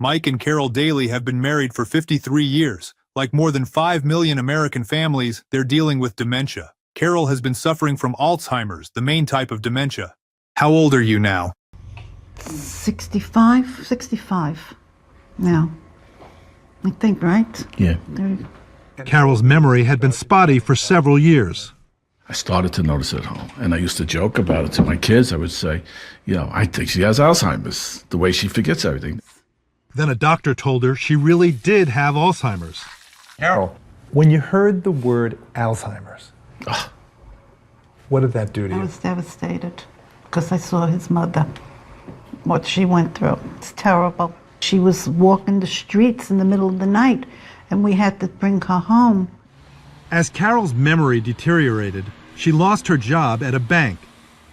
Mike and Carol Daly have been married for 53 years. Like more than 5 million American families, they're dealing with dementia. Carol has been suffering from Alzheimer's, the main type of dementia. How old are you now? 65 now. I think, right? Yeah. Carol's memory had been spotty for several years. I started to notice it at home, and I used to joke about it to my kids. I would say, I think she has Alzheimer's, the way she forgets everything. Then a doctor told her she really did have Alzheimer's. Carol, when you heard the word Alzheimer's, what did that do to you? I was devastated because I saw his mother, what she went through. It's terrible. She was walking the streets in the middle of the night, and we had to bring her home. As Carol's memory deteriorated, she lost her job at a bank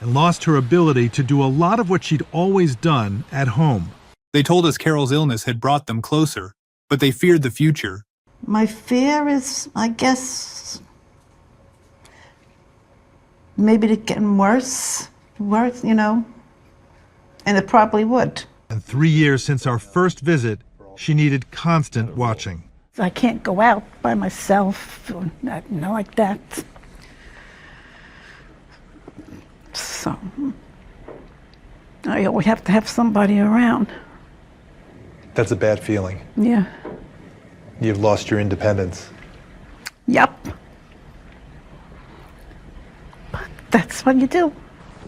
and lost her ability to do a lot of what she'd always done at home. They told us Carol's illness had brought them closer, but they feared the future. My fear is, I guess, maybe it getting worse, and it probably would. And 3 years since our first visit, she needed constant watching. I can't go out by myself or nothing like that. So I always have to have somebody around. That's a bad feeling. Yeah. You've lost your independence. Yep. But that's what you do.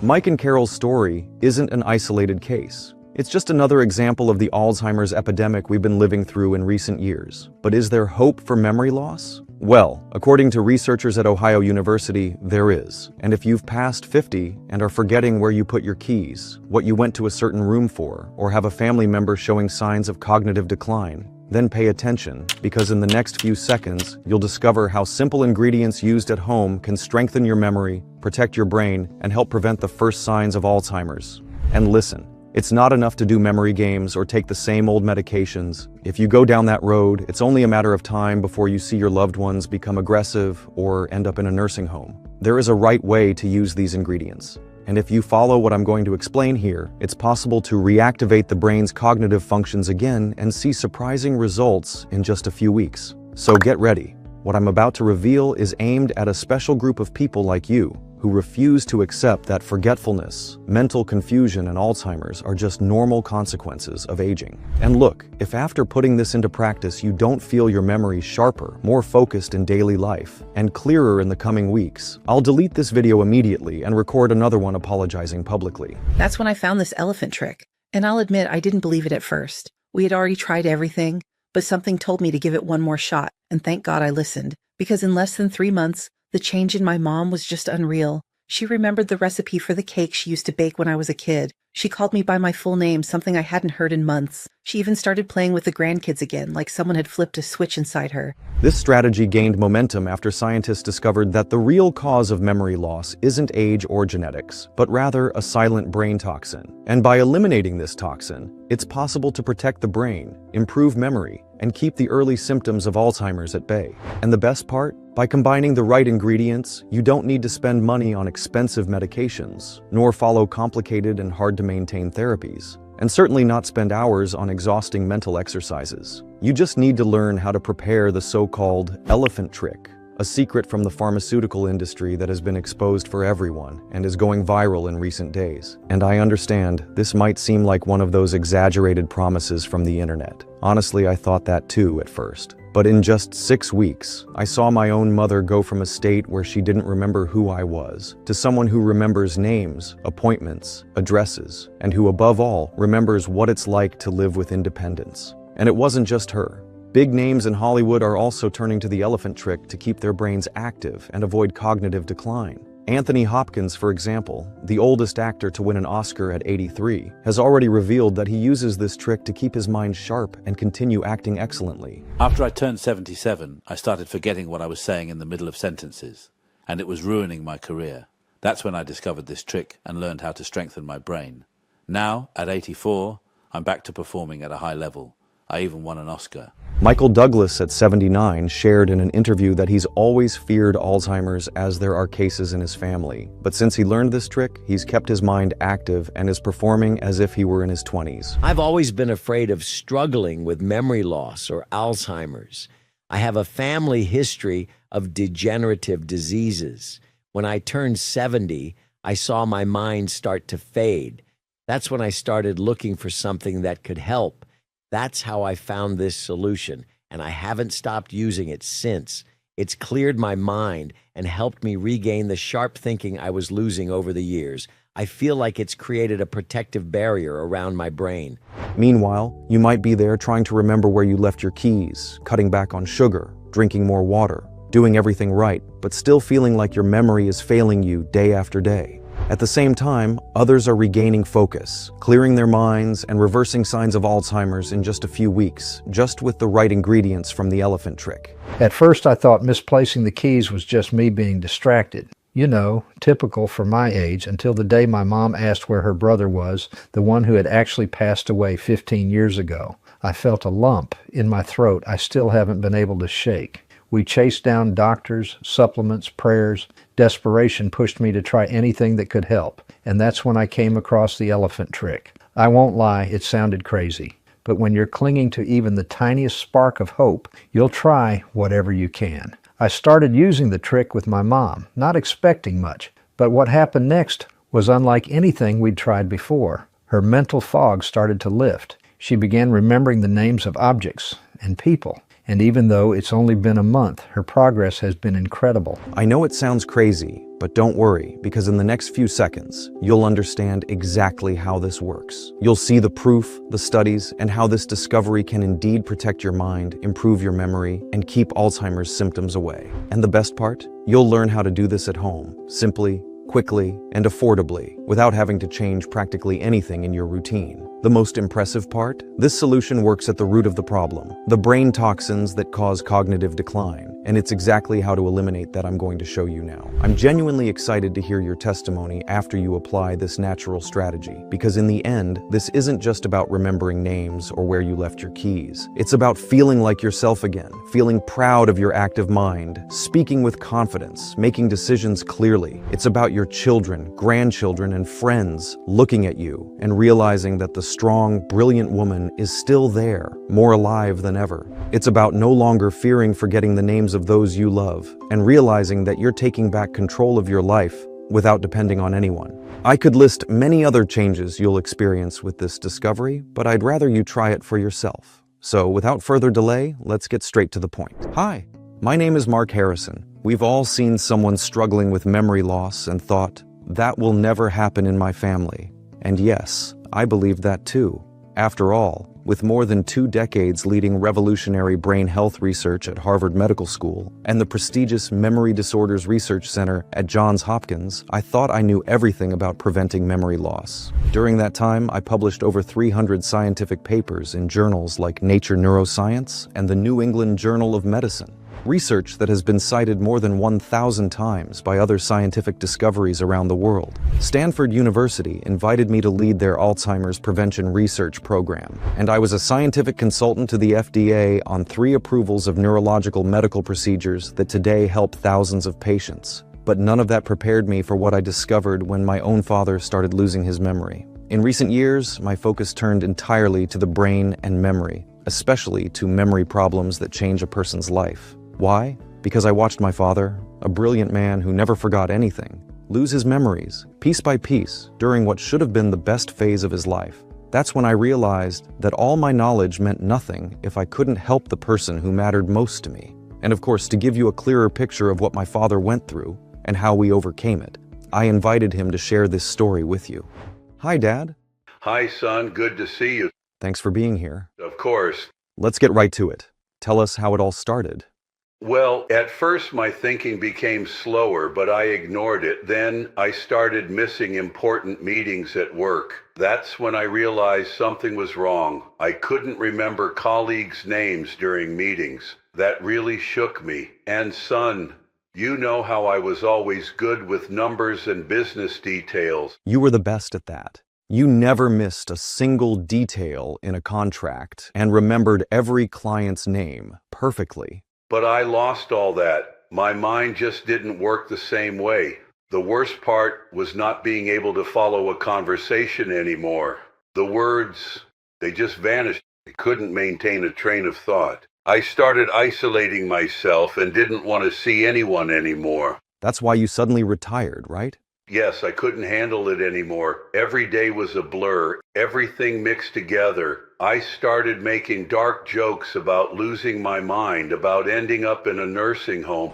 Mike and Carol's story isn't an isolated case. It's just another example of the Alzheimer's epidemic we've been living through in recent years. But is there hope for memory loss? Well, according to researchers at Ohio University, there is. And if you've passed 50 and are forgetting where you put your keys, what you went to a certain room for, or have a family member showing signs of cognitive decline, then pay attention, because in the next few seconds, you'll discover how simple ingredients used at home can strengthen your memory, protect your brain, and help prevent the first signs of Alzheimer's. And listen, it's not enough to do memory games or take the same old medications. If you go down that road, it's only a matter of time before you see your loved ones become aggressive or end up in a nursing home. There is a right way to use these ingredients. And if you follow what I'm going to explain here, it's possible to reactivate the brain's cognitive functions again and see surprising results in just a few weeks. So get ready. What I'm about to reveal is aimed at a special group of people like you, who refuse to accept that forgetfulness, mental confusion, and Alzheimer's are just normal consequences of aging. And look, if after putting this into practice you don't feel your memory sharper, more focused in daily life, and clearer in the coming weeks, I'll delete this video immediately and record another one apologizing publicly. That's when I found this elephant trick. And I'll admit I didn't believe it at first. We had already tried everything, but something told me to give it one more shot, and thank God I listened. Because in less than 3 months, the change in my mom was just unreal. She remembered the recipe for the cake she used to bake when I was a kid. She called me by my full name, something I hadn't heard in months. She even started playing with the grandkids again, like someone had flipped a switch inside her. This strategy gained momentum after scientists discovered that the real cause of memory loss isn't age or genetics, but rather a silent brain toxin. And by eliminating this toxin, it's possible to protect the brain, improve memory, and keep the early symptoms of Alzheimer's at bay. And the best part? By combining the right ingredients, you don't need to spend money on expensive medications, nor follow complicated and hard-to-maintain therapies, and certainly not spend hours on exhausting mental exercises. You just need to learn how to prepare the so-called elephant trick, a secret from the pharmaceutical industry that has been exposed for everyone and is going viral in recent days. And I understand, this might seem like one of those exaggerated promises from the internet. Honestly, I thought that too at first. But in just 6 weeks, I saw my own mother go from a state where she didn't remember who I was, to someone who remembers names, appointments, addresses, and who above all, remembers what it's like to live with independence. And it wasn't just her. Big names in Hollywood are also turning to the elephant trick to keep their brains active and avoid cognitive decline. Anthony Hopkins, for example, the oldest actor to win an Oscar at 83, has already revealed that he uses this trick to keep his mind sharp and continue acting excellently. After I turned 77, I started forgetting what I was saying in the middle of sentences, and it was ruining my career. That's when I discovered this trick and learned how to strengthen my brain. Now, at 84, I'm back to performing at a high level. I even won an Oscar. Michael Douglas at 79 shared in an interview that he's always feared Alzheimer's as there are cases in his family. But since he learned this trick, he's kept his mind active and is performing as if he were in his 20s. I've always been afraid of struggling with memory loss or Alzheimer's. I have a family history of degenerative diseases. When I turned 70, I saw my mind start to fade. That's when I started looking for something that could help. That's how I found this solution, and I haven't stopped using it since. It's cleared my mind and helped me regain the sharp thinking I was losing over the years. I feel like it's created a protective barrier around my brain. Meanwhile, you might be there trying to remember where you left your keys, cutting back on sugar, drinking more water, doing everything right, but still feeling like your memory is failing you day after day. At the same time, others are regaining focus, clearing their minds and reversing signs of Alzheimer's in just a few weeks, just with the right ingredients from the elephant trick. At first, I thought misplacing the keys was just me being distracted. You know, typical for my age, until the day my mom asked where her brother was, the one who had actually passed away 15 years ago. I felt a lump in my throat I still haven't been able to shake. We chased down doctors, supplements, prayers. Desperation pushed me to try anything that could help, and that's when I came across the elephant trick. I won't lie, it sounded crazy, but when you're clinging to even the tiniest spark of hope, you'll try whatever you can. I started using the trick with my mom, not expecting much, but what happened next was unlike anything we'd tried before. Her mental fog started to lift. She began remembering the names of objects and people. And even though it's only been a month, her progress has been incredible. I know it sounds crazy, but don't worry, because in the next few seconds, you'll understand exactly how this works. You'll see the proof, the studies, and how this discovery can indeed protect your mind, improve your memory, and keep Alzheimer's symptoms away. And the best part? You'll learn how to do this at home, simply, quickly, and affordably, without having to change practically anything in your routine. The most impressive part? This solution works at the root of the problem, the brain toxins that cause cognitive decline, and it's exactly how to eliminate that I'm going to show you now. I'm genuinely excited to hear your testimony after you apply this natural strategy, because in the end, this isn't just about remembering names or where you left your keys. It's about feeling like yourself again, feeling proud of your active mind, speaking with confidence, making decisions clearly. It's about your children, grandchildren, and friends looking at you and realizing that the strong, brilliant woman is still there, more alive than ever. It's about no longer fearing forgetting the names of those you love and realizing that you're taking back control of your life without depending on anyone. I could list many other changes you'll experience with this discovery, but I'd rather you try it for yourself. So without further delay, let's get straight to the point. Hi, my name is Mark Harrison. We've all seen someone struggling with memory loss and thought, that will never happen in my family. And yes, I believe that too. After all, with more than 2 decades leading revolutionary brain health research at Harvard Medical School and the prestigious Memory Disorders Research Center at Johns Hopkins, I thought I knew everything about preventing memory loss. During that time, I published over 300 scientific papers in journals like Nature Neuroscience and the New England Journal of Medicine. Research that has been cited more than 1,000 times by other scientific discoveries around the world. Stanford University invited me to lead their Alzheimer's prevention research program, and I was a scientific consultant to the FDA on 3 approvals of neurological medical procedures that today help thousands of patients. But none of that prepared me for what I discovered when my own father started losing his memory. In recent years, my focus turned entirely to the brain and memory, especially to memory problems that change a person's life. Why? Because I watched my father, a brilliant man who never forgot anything, lose his memories, piece by piece, during what should have been the best phase of his life. That's when I realized that all my knowledge meant nothing if I couldn't help the person who mattered most to me. And of course, to give you a clearer picture of what my father went through and how we overcame it, I invited him to share this story with you. Hi, Dad. Hi, son. Good to see you. Thanks for being here. Of course. Let's get right to it. Tell us how it all started. Well, at first my thinking became slower, but I ignored it. Then I started missing important meetings at work. That's when I realized something was wrong. I couldn't remember colleagues' names during meetings. That really shook me. And son, you know how I was always good with numbers and business details. You were the best at that. You never missed a single detail in a contract and remembered every client's name perfectly. But I lost all that. My mind just didn't work the same way. The worst part was not being able to follow a conversation anymore. The words, they just vanished. I couldn't maintain a train of thought. I started isolating myself and didn't want to see anyone anymore. That's why you suddenly retired, right? Yes, I couldn't handle it anymore. Every day was a blur, everything mixed together. I started making dark jokes about losing my mind, about ending up in a nursing home.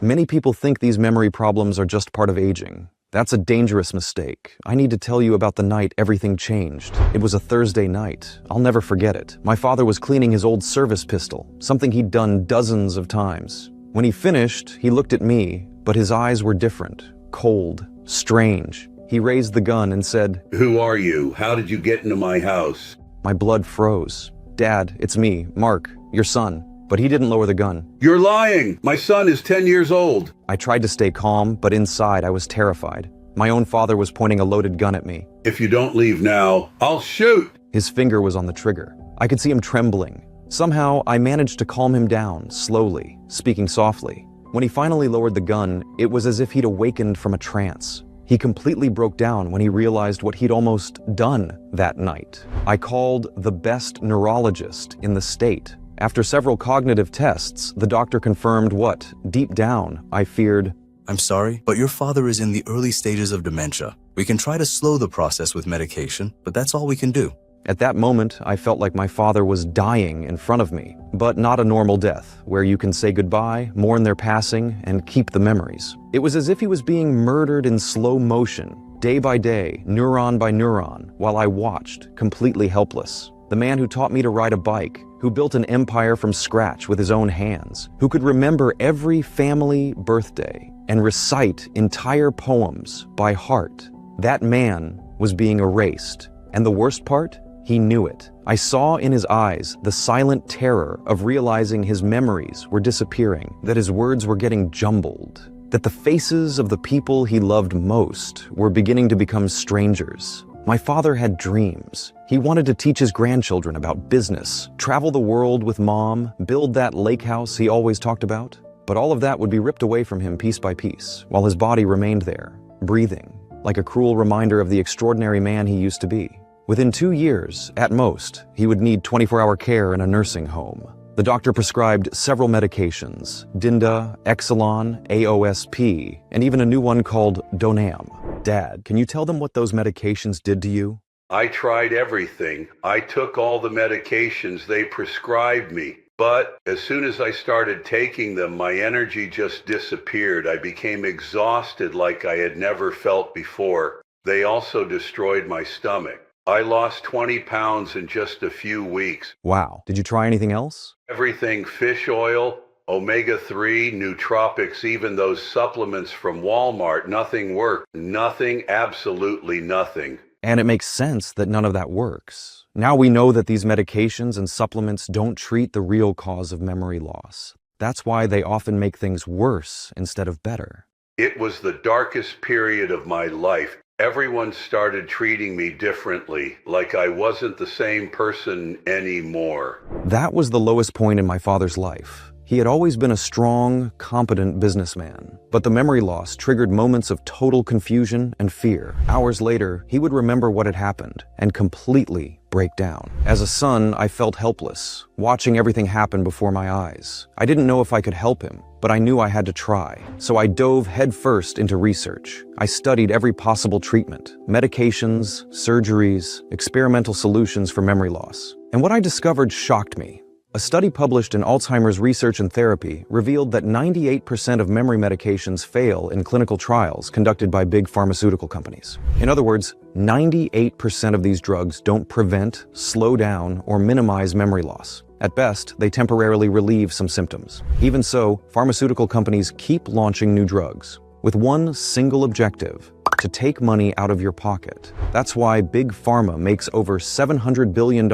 Many people think these memory problems are just part of aging. That's a dangerous mistake. I need to tell you about the night everything changed. It was a Thursday night. I'll never forget it. My father was cleaning his old service pistol, something he'd done dozens of times. When he finished, he looked at me, but his eyes were different, cold, strange. He raised the gun and said, "Who are you? How did you get into my house?" My blood froze. "Dad, it's me, Mark, your son." But he didn't lower the gun. "You're lying! My son is 10 years old!" I tried to stay calm, but inside I was terrified. My own father was pointing a loaded gun at me. "If you don't leave now, I'll shoot!" His finger was on the trigger. I could see him trembling. Somehow, I managed to calm him down, slowly, speaking softly. When he finally lowered the gun, it was as if he'd awakened from a trance. He completely broke down when he realized what he'd almost done that night. I called the best neurologist in the state. After several cognitive tests, the doctor confirmed what, deep down, I feared. "I'm sorry, but your father is in the early stages of dementia. We can try to slow the process with medication, but that's all we can do." At that moment, I felt like my father was dying in front of me, but not a normal death, where you can say goodbye, mourn their passing, and keep the memories. It was as if he was being murdered in slow motion, day by day, neuron by neuron, while I watched, completely helpless. The man who taught me to ride a bike, who built an empire from scratch with his own hands, who could remember every family birthday and recite entire poems by heart. That man was being erased. And the worst part? He knew it. I saw in his eyes the silent terror of realizing his memories were disappearing, that his words were getting jumbled, that the faces of the people he loved most were beginning to become strangers. My father had dreams. He wanted to teach his grandchildren about business, travel the world with Mom, build that lake house he always talked about. But all of that would be ripped away from him piece by piece, while his body remained there, breathing, like a cruel reminder of the extraordinary man he used to be. Within 2 years, at most, he would need 24-hour care in a nursing home. The doctor prescribed several medications, Dinda, Exelon, AOSP, and even a new one called Donam. Dad, can you tell them what those medications did to you? I tried everything. I took all the medications they prescribed me. But as soon as I started taking them, my energy just disappeared. I became exhausted like I had never felt before. They also destroyed my stomach. I lost 20 pounds in just a few weeks. Wow. Did you try anything else? Everything: fish oil, omega-3, nootropics, even those supplements from Walmart. Nothing worked. Nothing, absolutely nothing. And it makes sense that none of that works. Now we know that these medications and supplements don't treat the real cause of memory loss. That's why they often make things worse instead of better. It was the darkest period of my life. Everyone started treating me differently, like I wasn't the same person anymore. That was the lowest point in my father's life. He had always been a strong, competent businessman, but the memory loss triggered moments of total confusion and fear. Hours later, he would remember what had happened and completely break down. As a son, I felt helpless, watching everything happen before my eyes. I didn't know if I could help him, but I knew I had to try. So I dove headfirst into research. I studied every possible treatment, medications, surgeries, experimental solutions for memory loss. And what I discovered shocked me. A study published in Alzheimer's Research and Therapy revealed that 98% of memory medications fail in clinical trials conducted by big pharmaceutical companies. In other words, 98% of these drugs don't prevent, slow down, or minimize memory loss. At best, they temporarily relieve some symptoms. Even so, pharmaceutical companies keep launching new drugs with one single objective: to take money out of your pocket. That's why Big Pharma makes over $700 billion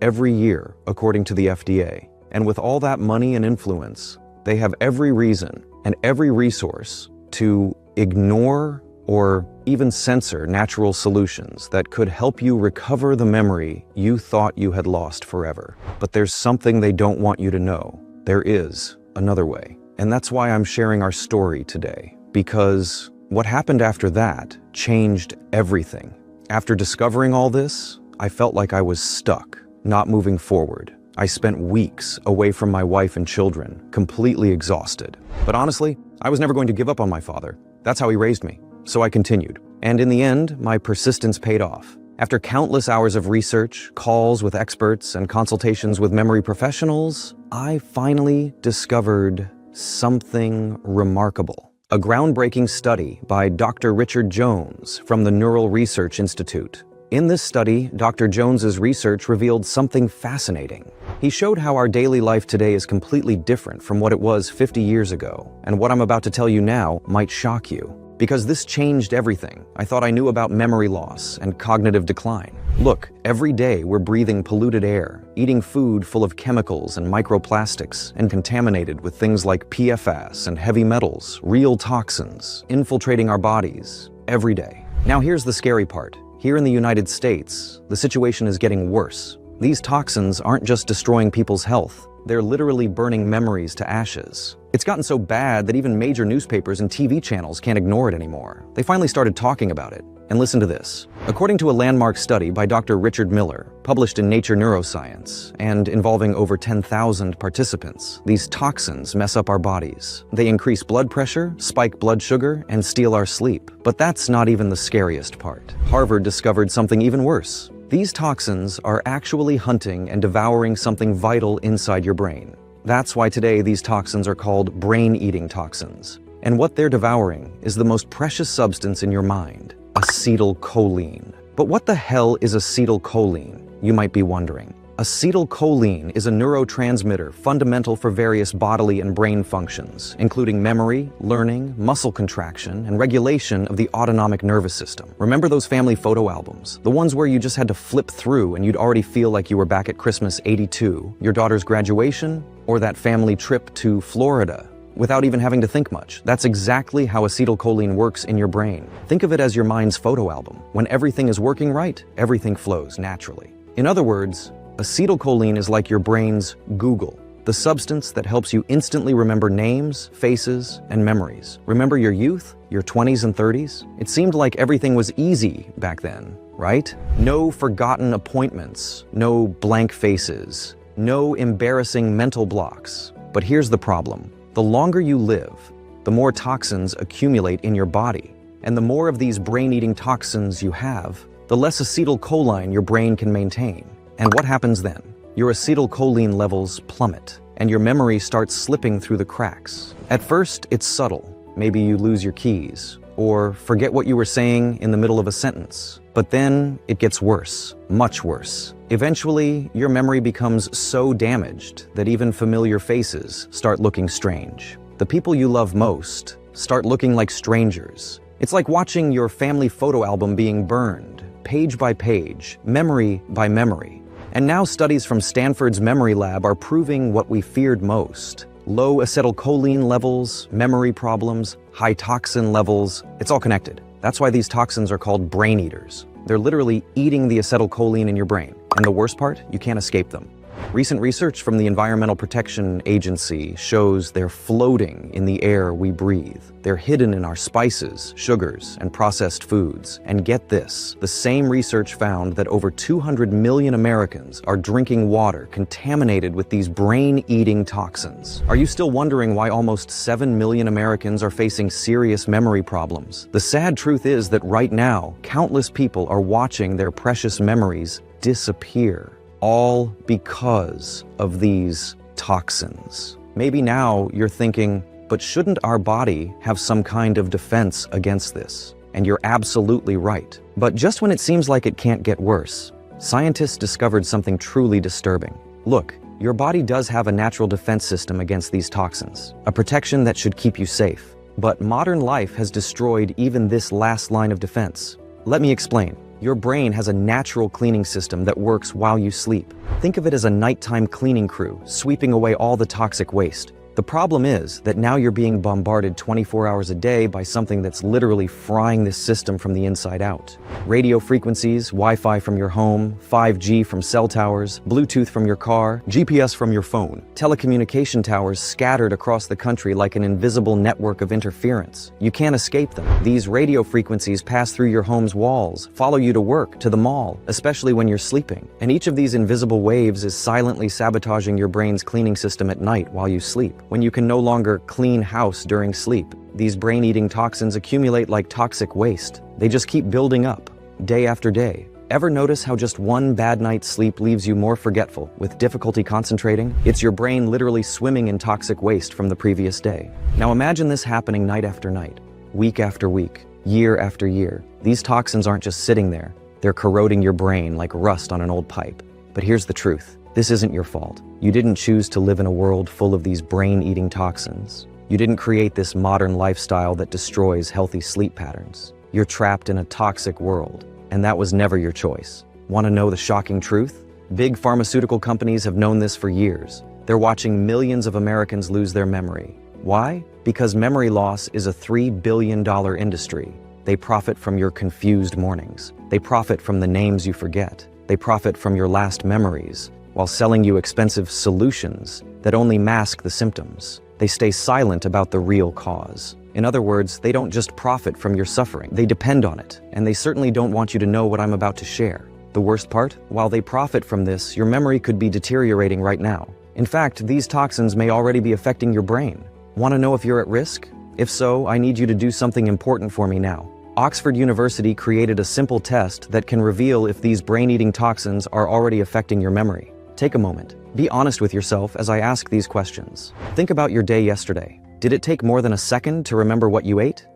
every year, according to the FDA. And with all that money and influence, they have every reason and every resource to ignore or even censor natural solutions that could help you recover the memory you thought you had lost forever. But there's something they don't want you to know. There is another way. And that's why I'm sharing our story today. Because what happened after that changed everything. After discovering all this, I felt like I was stuck, not moving forward. I spent weeks away from my wife and children, completely exhausted. But honestly, I was never going to give up on my father. That's how he raised me. So I continued. And in the end, my persistence paid off. After countless hours of research, calls with experts, and consultations with memory professionals, I finally discovered something remarkable. A groundbreaking study by Dr. Richard Jones from the Neuro Research Institute. In this study, Dr. Jones's research revealed something fascinating. He showed how our daily life today is completely different from what it was 50 years ago. And what I'm about to tell you now might shock you. Because this changed everything I thought I knew about memory loss and cognitive decline. Look, every day we're breathing polluted air, eating food full of chemicals and microplastics, and contaminated with things like PFAS and heavy metals, real toxins, infiltrating our bodies every day. Now here's the scary part. Here in the United States, the situation is getting worse. These toxins aren't just destroying people's health, they're literally burning memories to ashes. It's gotten so bad that even major newspapers and TV channels can't ignore it anymore. They finally started talking about it. And listen to this. According to a landmark study by Dr. Richard Miller, published in Nature Neuroscience, and involving over 10,000 participants, these toxins mess up our bodies. They increase blood pressure, spike blood sugar, and steal our sleep. But that's not even the scariest part. Harvard discovered something even worse. These toxins are actually hunting and devouring something vital inside your brain. That's why today these toxins are called brain-eating toxins. And what they're devouring is the most precious substance in your mind, acetylcholine. But what the hell is acetylcholine, you might be wondering? Acetylcholine is a neurotransmitter fundamental for various bodily and brain functions, including memory, learning, muscle contraction, and regulation of the autonomic nervous system. Remember those family photo albums? The ones where you just had to flip through and you'd already feel like you were back at Christmas '82, your daughter's graduation, or that family trip to Florida, without even having to think much. That's exactly how acetylcholine works in your brain. Think of it as your mind's photo album. When everything is working right, everything flows naturally. In other words, acetylcholine is like your brain's Google, the substance that helps you instantly remember names, faces, and memories. Remember your youth, your 20s and 30s? It seemed like everything was easy back then, right? No forgotten appointments, no blank faces, no embarrassing mental blocks. But here's the problem. The longer you live, the more toxins accumulate in your body. And the more of these brain-eating toxins you have, the less acetylcholine your brain can maintain. And what happens then? Your acetylcholine levels plummet, and your memory starts slipping through the cracks. At first, it's subtle. Maybe you lose your keys, or forget what you were saying in the middle of a sentence. But then it gets worse, much worse. Eventually, your memory becomes so damaged that even familiar faces start looking strange. The people you love most start looking like strangers. It's like watching your family photo album being burned, page by page, memory by memory. And now studies from Stanford's memory lab are proving what we feared most. Low acetylcholine levels, memory problems, high toxin levels, it's all connected. That's why these toxins are called brain eaters. They're literally eating the acetylcholine in your brain. And the worst part, you can't escape them. Recent research from the Environmental Protection Agency shows they're floating in the air we breathe. They're hidden in our spices, sugars, and processed foods. And get this, the same research found that over 200 million Americans are drinking water contaminated with these brain-eating toxins. Are you still wondering why almost 7 million Americans are facing serious memory problems? The sad truth is that right now, countless people are watching their precious memories disappear. All because of these toxins. Maybe now you're thinking, but shouldn't our body have some kind of defense against this? And you're absolutely right. But just when it seems like it can't get worse, scientists discovered something truly disturbing. Look, your body does have a natural defense system against these toxins, a protection that should keep you safe. But modern life has destroyed even this last line of defense. Let me explain. Your brain has a natural cleaning system that works while you sleep. Think of it as a nighttime cleaning crew, sweeping away all the toxic waste. The problem is that now you're being bombarded 24 hours a day by something that's literally frying this system from the inside out. Radio frequencies, Wi-Fi from your home, 5G from cell towers, Bluetooth from your car, GPS from your phone, telecommunication towers scattered across the country like an invisible network of interference. You can't escape them. These radio frequencies pass through your home's walls, follow you to work, to the mall, especially when you're sleeping. And each of these invisible waves is silently sabotaging your brain's cleaning system at night while you sleep. When you can no longer clean house during sleep, these brain-eating toxins accumulate like toxic waste. They just keep building up, day after day. Ever notice how just one bad night's sleep leaves you more forgetful, with difficulty concentrating? It's your brain literally swimming in toxic waste from the previous day. Now imagine this happening night after night, week after week, year after year. These toxins aren't just sitting there, they're corroding your brain like rust on an old pipe. But here's the truth. This isn't your fault. You didn't choose to live in a world full of these brain-eating toxins. You didn't create this modern lifestyle that destroys healthy sleep patterns. You're trapped in a toxic world, and that was never your choice. Want to know the shocking truth? Big pharmaceutical companies have known this for years. They're watching millions of Americans lose their memory. Why? Because memory loss is a $3 billion industry. They profit from your confused mornings. They profit from the names you forget. They profit from your last memories, while selling you expensive solutions that only mask the symptoms. They stay silent about the real cause. In other words, they don't just profit from your suffering, they depend on it, and they certainly don't want you to know what I'm about to share. The worst part? While they profit from this, your memory could be deteriorating right now. In fact, these toxins may already be affecting your brain. Want to know if you're at risk? If so, I need you to do something important for me now. Oxford University created a simple test that can reveal if these brain-eating toxins are already affecting your memory. Take a moment. Be honest with yourself as I ask these questions. Think about your day yesterday. Did it take more than a second to remember what you ate?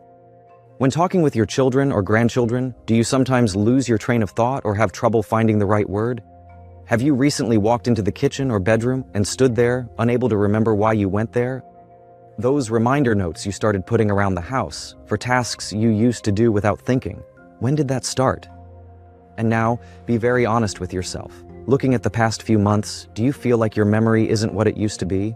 When talking with your children or grandchildren, do you sometimes lose your train of thought or have trouble finding the right word? Have you recently walked into the kitchen or bedroom and stood there, unable to remember why you went there? Those reminder notes you started putting around the house for tasks you used to do without thinking. When did that start? And now, be very honest with yourself. Looking at the past few months, do you feel like your memory isn't what it used to be?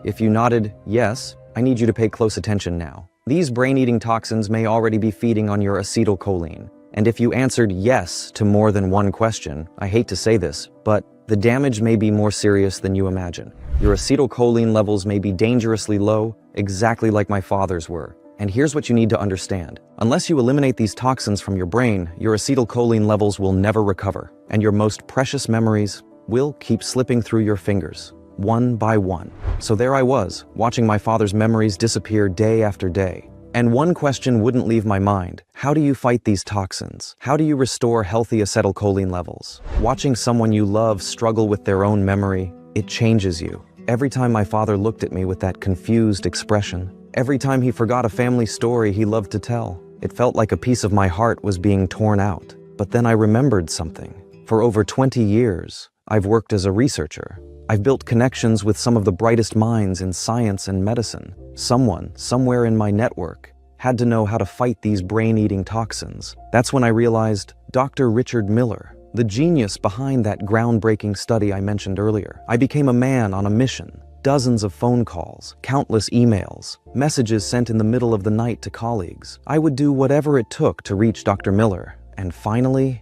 If you nodded yes, I need you to pay close attention now. These brain-eating toxins may already be feeding on your acetylcholine. And if you answered yes to more than one question, I hate to say this, but the damage may be more serious than you imagine. Your acetylcholine levels may be dangerously low, exactly like my father's were. And here's what you need to understand. Unless you eliminate these toxins from your brain, your acetylcholine levels will never recover, and your most precious memories will keep slipping through your fingers, one by one. So there I was, watching my father's memories disappear day after day. And one question wouldn't leave my mind. How do you fight these toxins? How do you restore healthy acetylcholine levels? Watching someone you love struggle with their own memory, it changes you. Every time my father looked at me with that confused expression, every time he forgot a family story he loved to tell, it felt like a piece of my heart was being torn out. But then I remembered something. For over 20 years, I've worked as a researcher. I've built connections with some of the brightest minds in science and medicine. Someone, somewhere in my network, had to know how to fight these brain-eating toxins. That's when I realized Dr. Richard Miller, the genius behind that groundbreaking study I mentioned earlier. I became a man on a mission. Dozens of phone calls, countless emails, messages sent in the middle of the night to colleagues. I would do whatever it took to reach Dr. Miller. And finally,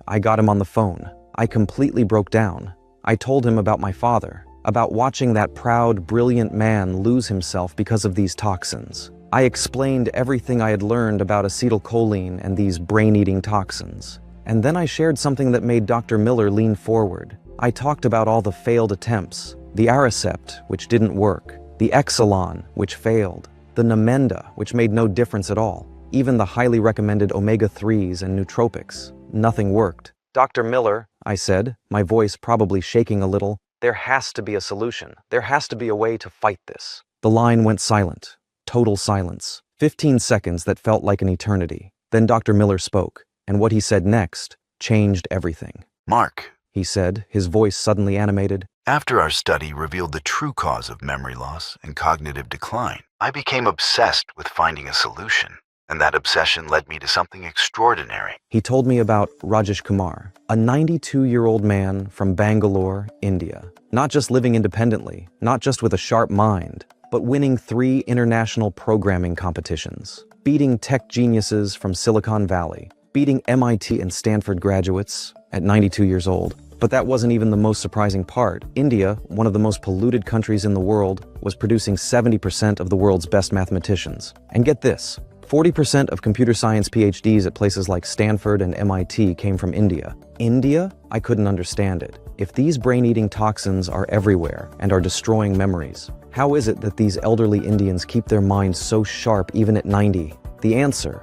I got him on the phone. I completely broke down. I told him about my father, about watching that proud, brilliant man lose himself because of these toxins. I explained everything I had learned about acetylcholine and these brain-eating toxins. And then I shared something that made Dr. Miller lean forward. I talked about all the failed attempts, the Aricept, which didn't work, the Exelon, which failed, the Namenda, which made no difference at all, even the highly recommended omega-3s and nootropics. Nothing worked. Dr. Miller, I said, my voice probably shaking a little, there has to be a solution. There has to be a way to fight this. The line went silent. Total silence. 15 seconds that felt like an eternity. Then Dr. Miller spoke, and what he said next changed everything. Mark, he said, his voice suddenly animated. After our study revealed the true cause of memory loss and cognitive decline, I became obsessed with finding a solution. And that obsession led me to something extraordinary. He told me about Rajesh Kumar, a 92-year-old man from Bangalore, India. Not just living independently, not just with a sharp mind, but winning 3 international programming competitions, beating tech geniuses from Silicon Valley, beating MIT and Stanford graduates at 92 years old. But that wasn't even the most surprising part. India, one of the most polluted countries in the world, was producing 70% of the world's best mathematicians. And get this, 40% of computer science PhDs at places like Stanford and MIT came from India. India? I couldn't understand it. If these brain-eating toxins are everywhere and are destroying memories, how is it that these elderly Indians keep their minds so sharp even at 90? The answer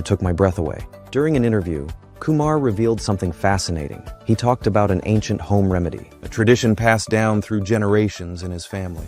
took my breath away. During an interview, Kumar revealed something fascinating. He talked about an ancient home remedy, a tradition passed down through generations in his family.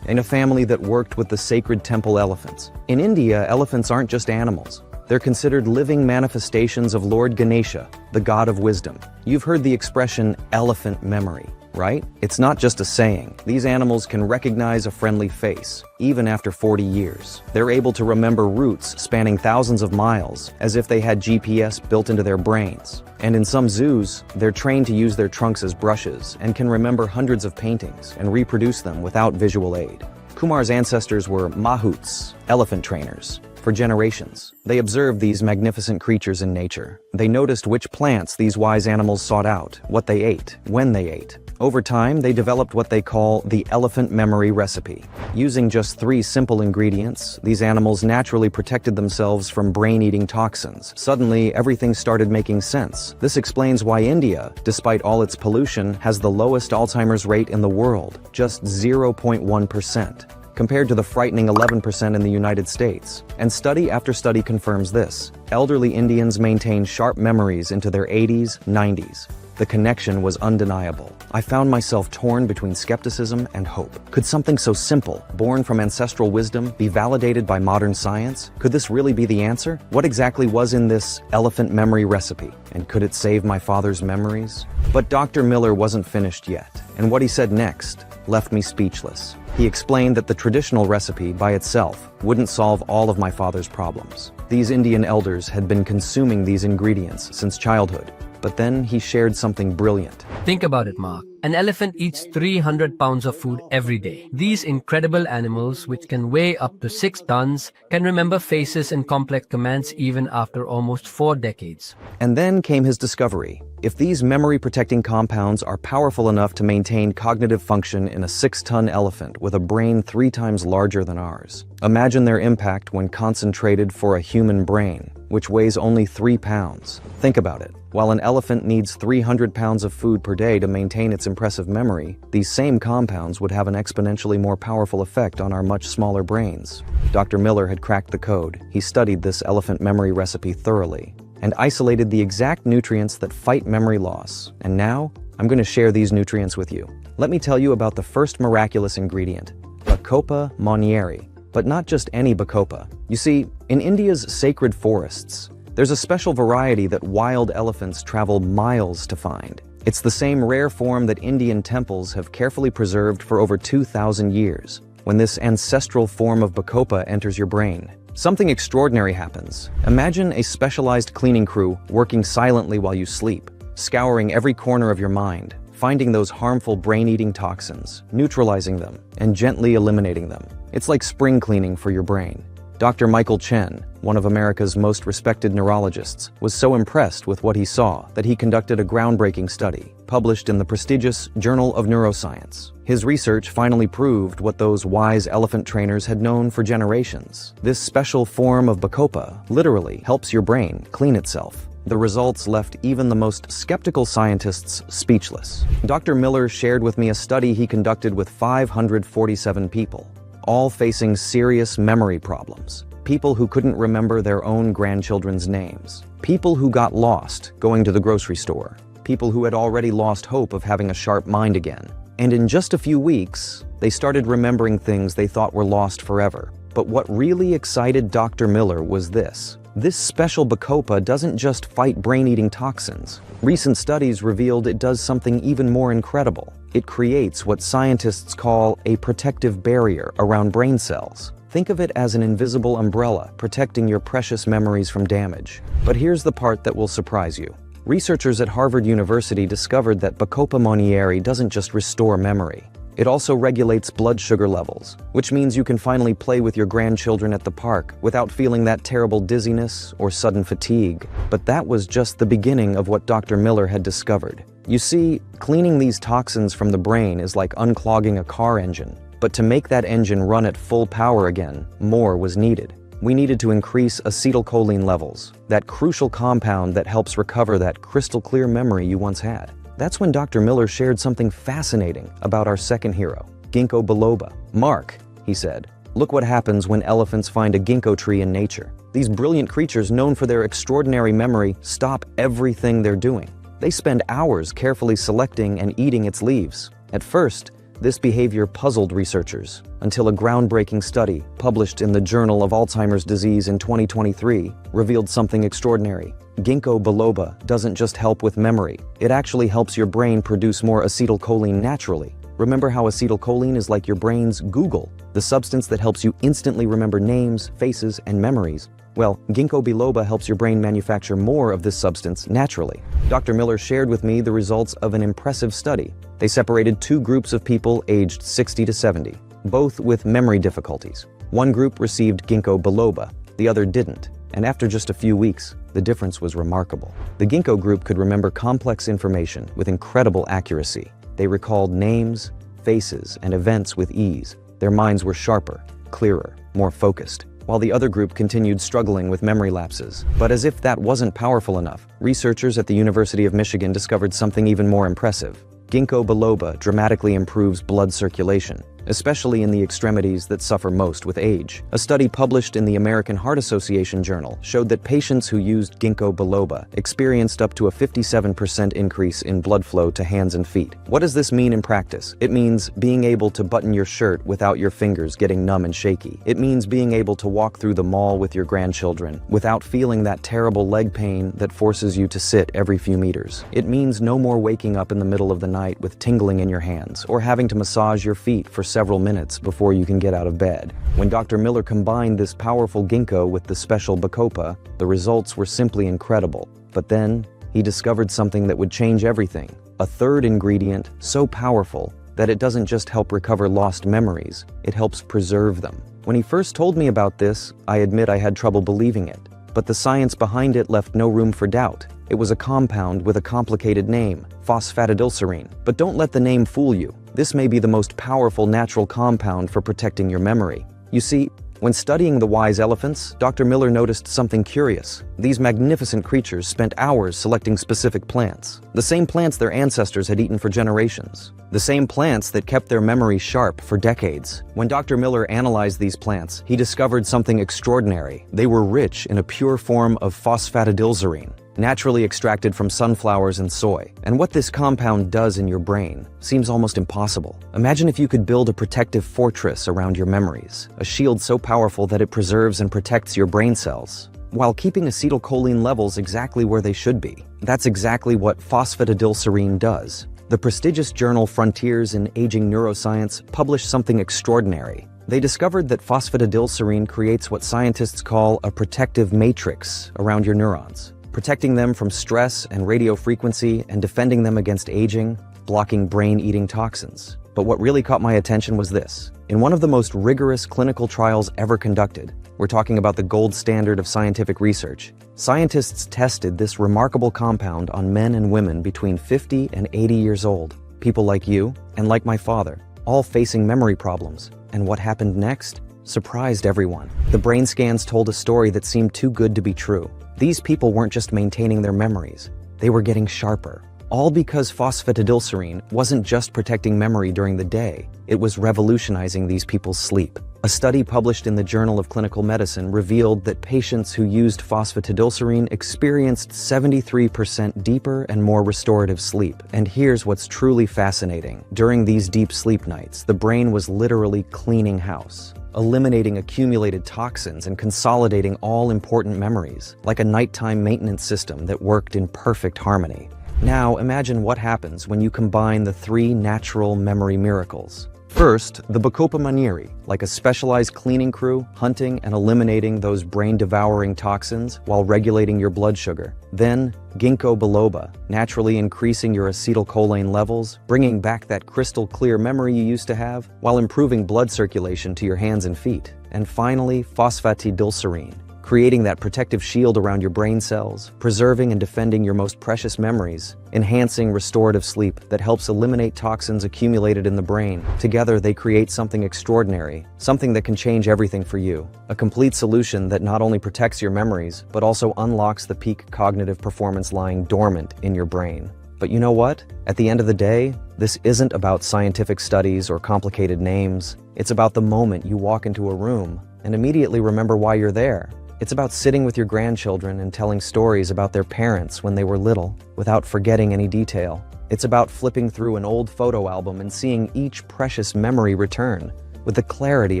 In a family that worked with the sacred temple elephants. In India, elephants aren't just animals. They're considered living manifestations of Lord Ganesha, the god of wisdom. You've heard the expression elephant memory, right? It's not just a saying. These animals can recognize a friendly face, even after 40 years. They're able to remember routes spanning thousands of miles, as if they had GPS built into their brains. And in some zoos, they're trained to use their trunks as brushes and can remember hundreds of paintings and reproduce them without visual aid. Kumar's ancestors were mahouts, elephant trainers. For generations, they observed these magnificent creatures in nature. They noticed which plants these wise animals sought out, what they ate, when they ate. Over time, they developed what they call the elephant memory recipe. Using just 3 simple ingredients, these animals naturally protected themselves from brain-eating toxins. Suddenly, everything started making sense. This explains why India, despite all its pollution, has the lowest Alzheimer's rate in the world, just 0.1%. Compared to the frightening 11% in the United States. And study after study confirms this. Elderly Indians maintain sharp memories into their 80s, 90s. The connection was undeniable. I found myself torn between skepticism and hope. Could something so simple, born from ancestral wisdom, be validated by modern science? Could this really be the answer? What exactly was in this elephant memory recipe? And could it save my father's memories? But Dr. Miller wasn't finished yet, and what he said next left me speechless. He explained that the traditional recipe by itself wouldn't solve all of my father's problems. These Indian elders had been consuming these ingredients since childhood. But then he shared something brilliant. Think about it, Mark. An elephant eats 300 pounds of food every day. These incredible animals, which can weigh up to 6 tons, can remember faces and complex commands even after almost 4 decades. And then came his discovery. If these memory-protecting compounds are powerful enough to maintain cognitive function in a 6-ton elephant with a brain 3 times larger than ours, imagine their impact when concentrated for a human brain, which weighs only 3 pounds. Think about it. While an elephant needs 300 pounds of food per day to maintain its impressive memory, these same compounds would have an exponentially more powerful effect on our much smaller brains. Dr. Miller had cracked the code. He studied this elephant memory recipe thoroughly and isolated the exact nutrients that fight memory loss. And now, I'm going to share these nutrients with you. Let me tell you about the first miraculous ingredient, Bacopa monnieri. But not just any Bacopa. You see, in India's sacred forests, there's a special variety that wild elephants travel miles to find. It's the same rare form that Indian temples have carefully preserved for over 2,000 years. When this ancestral form of Bacopa enters your brain, something extraordinary happens. Imagine a specialized cleaning crew working silently while you sleep, scouring every corner of your mind, finding those harmful brain-eating toxins, neutralizing them, and gently eliminating them. It's like spring cleaning for your brain. Dr. Michael Chen, one of America's most respected neurologists, was so impressed with what he saw that he conducted a groundbreaking study, published in the prestigious Journal of Neuroscience. His research finally proved what those wise elephant trainers had known for generations. This special form of Bacopa literally helps your brain clean itself. The results left even the most skeptical scientists speechless. Dr. Miller shared with me a study he conducted with 547 people, all facing serious memory problems. People who couldn't remember their own grandchildren's names. People who got lost going to the grocery store. People who had already lost hope of having a sharp mind again. And in just a few weeks, they started remembering things they thought were lost forever. But what really excited Dr. Miller was this. This special Bacopa doesn't just fight brain-eating toxins. Recent studies revealed it does something even more incredible. It creates what scientists call a protective barrier around brain cells. Think of it as an invisible umbrella protecting your precious memories from damage. But here's the part that will surprise you. Researchers at Harvard University discovered that Bacopa monnieri doesn't just restore memory. It also regulates blood sugar levels, which means you can finally play with your grandchildren at the park without feeling that terrible dizziness or sudden fatigue. But that was just the beginning of what Dr. Miller had discovered. You see, cleaning these toxins from the brain is like unclogging a car engine. But to make that engine run at full power again, more was needed. We needed to increase acetylcholine levels, that crucial compound that helps recover that crystal clear memory you once had. That's when Dr. Miller shared something fascinating about our second hero, ginkgo biloba. "Mark," he said, "look what happens when elephants find a ginkgo tree in nature. These brilliant creatures known for their extraordinary memory stop everything they're doing. They spend hours carefully selecting and eating its leaves. At first, this behavior puzzled researchers until a groundbreaking study published in the Journal of Alzheimer's Disease in 2023 revealed something extraordinary. Ginkgo biloba doesn't just help with memory, it actually helps your brain produce more acetylcholine naturally. Remember how acetylcholine is like your brain's Google, the substance that helps you instantly remember names, faces, and memories? Well, ginkgo biloba helps your brain manufacture more of this substance naturally. Dr. Miller shared with me the results of an impressive study. They separated two groups of people aged 60 to 70, both with memory difficulties. One group received ginkgo biloba, the other didn't. And after just a few weeks, the difference was remarkable. The ginkgo group could remember complex information with incredible accuracy. They recalled names, faces, and events with ease. Their minds were sharper, clearer, more focused, while the other group continued struggling with memory lapses. But as if that wasn't powerful enough, researchers at the University of Michigan discovered something even more impressive. Ginkgo biloba dramatically improves blood circulation, especially in the extremities that suffer most with age. A study published in the American Heart Association journal showed that patients who used ginkgo biloba experienced up to a 57% increase in blood flow to hands and feet. What does this mean in practice? It means being able to button your shirt without your fingers getting numb and shaky. It means being able to walk through the mall with your grandchildren without feeling that terrible leg pain that forces you to sit every few meters. It means no more waking up in the middle of the night with tingling in your hands or having to massage your feet for several minutes before you can get out of bed. When Dr. Miller combined this powerful ginkgo with the special bacopa, the results were simply incredible. But then, he discovered something that would change everything. A third ingredient so powerful that it doesn't just help recover lost memories, it helps preserve them. When he first told me about this, I admit I had trouble believing it. But the science behind it left no room for doubt. It was a compound with a complicated name, phosphatidylserine. But don't let the name fool you. This may be the most powerful natural compound for protecting your memory. You see, when studying the wise elephants, Dr. Miller noticed something curious. These magnificent creatures spent hours selecting specific plants. The same plants their ancestors had eaten for generations. The same plants that kept their memory sharp for decades. When Dr. Miller analyzed these plants, he discovered something extraordinary. They were rich in a pure form of phosphatidylserine, naturally extracted from sunflowers and soy. And what this compound does in your brain seems almost impossible. Imagine if you could build a protective fortress around your memories, a shield so powerful that it preserves and protects your brain cells, while keeping acetylcholine levels exactly where they should be. That's exactly what phosphatidylserine does. The prestigious journal Frontiers in Aging Neuroscience published something extraordinary. They discovered that phosphatidylserine creates what scientists call a protective matrix around your neurons, protecting them from stress and radio frequency and defending them against aging, blocking brain-eating toxins. But what really caught my attention was this. In one of the most rigorous clinical trials ever conducted, we're talking about the gold standard of scientific research, scientists tested this remarkable compound on men and women between 50 and 80 years old, people like you and like my father, all facing memory problems. And what happened next surprised everyone. The brain scans told a story that seemed too good to be true. These people weren't just maintaining their memories, they were getting sharper. All because phosphatidylserine wasn't just protecting memory during the day, it was revolutionizing these people's sleep. A study published in the Journal of Clinical Medicine revealed that patients who used phosphatidylserine experienced 73% deeper and more restorative sleep. And here's what's truly fascinating. During these deep sleep nights, the brain was literally cleaning house, eliminating accumulated toxins and consolidating all important memories, like a nighttime maintenance system that worked in perfect harmony. Now imagine what happens when you combine the three natural memory miracles: First, the Bacopa manieri, like a specialized cleaning crew, hunting and eliminating those brain-devouring toxins while regulating your blood sugar. Then, ginkgo biloba, naturally increasing your acetylcholine levels, bringing back that crystal-clear memory you used to have, while improving blood circulation to your hands and feet. And finally, phosphatidylserine, creating that protective shield around your brain cells, preserving and defending your most precious memories, enhancing restorative sleep that helps eliminate toxins accumulated in the brain. Together, they create something extraordinary, something that can change everything for you. A complete solution that not only protects your memories, but also unlocks the peak cognitive performance lying dormant in your brain. But you know what? At the end of the day, this isn't about scientific studies or complicated names. It's about the moment you walk into a room and immediately remember why you're there. It's about sitting with your grandchildren and telling stories about their parents when they were little, without forgetting any detail. It's about flipping through an old photo album and seeing each precious memory return, with the clarity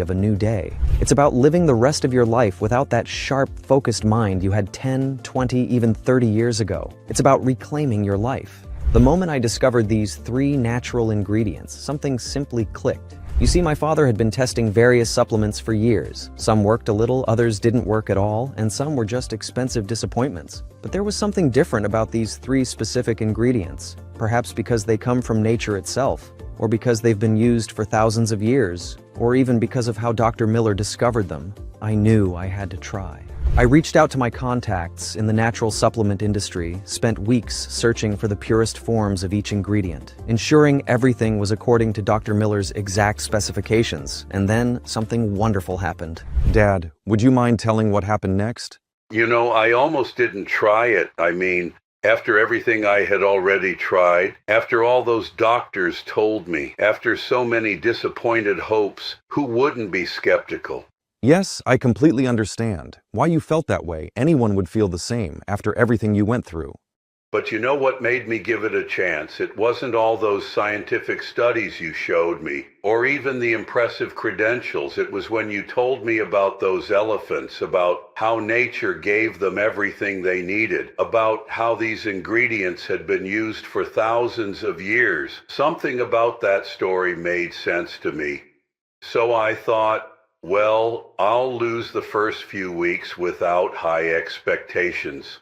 of a new day. It's about living the rest of your life without that sharp, focused mind you had 10, 20, even 30 years ago. It's about reclaiming your life. The moment I discovered these 3 natural ingredients, something simply clicked. You see, my father had been testing various supplements for years. Some worked a little, others didn't work at all, and some were just expensive disappointments. But there was something different about these 3 specific ingredients, perhaps because they come from nature itself, or because they've been used for thousands of years, or even because of how Dr. Miller discovered them. I knew I had to try. I reached out to my contacts in the natural supplement industry, spent weeks searching for the purest forms of each ingredient, ensuring everything was according to Dr. Miller's exact specifications, and then something wonderful happened. Dad, would you mind telling what happened next? You know, I almost didn't try it. I mean, after everything I had already tried, after all those doctors told me, after so many disappointed hopes, who wouldn't be skeptical? Yes, I completely understand why you felt that way. Anyone would feel the same after everything you went through. But you know what made me give it a chance? It wasn't all those scientific studies you showed me, or even the impressive credentials. It was when you told me about those elephants, about how nature gave them everything they needed, about how these ingredients had been used for thousands of years. Something about that story made sense to me. So I thought, well, I'll lose the first few weeks without high expectations.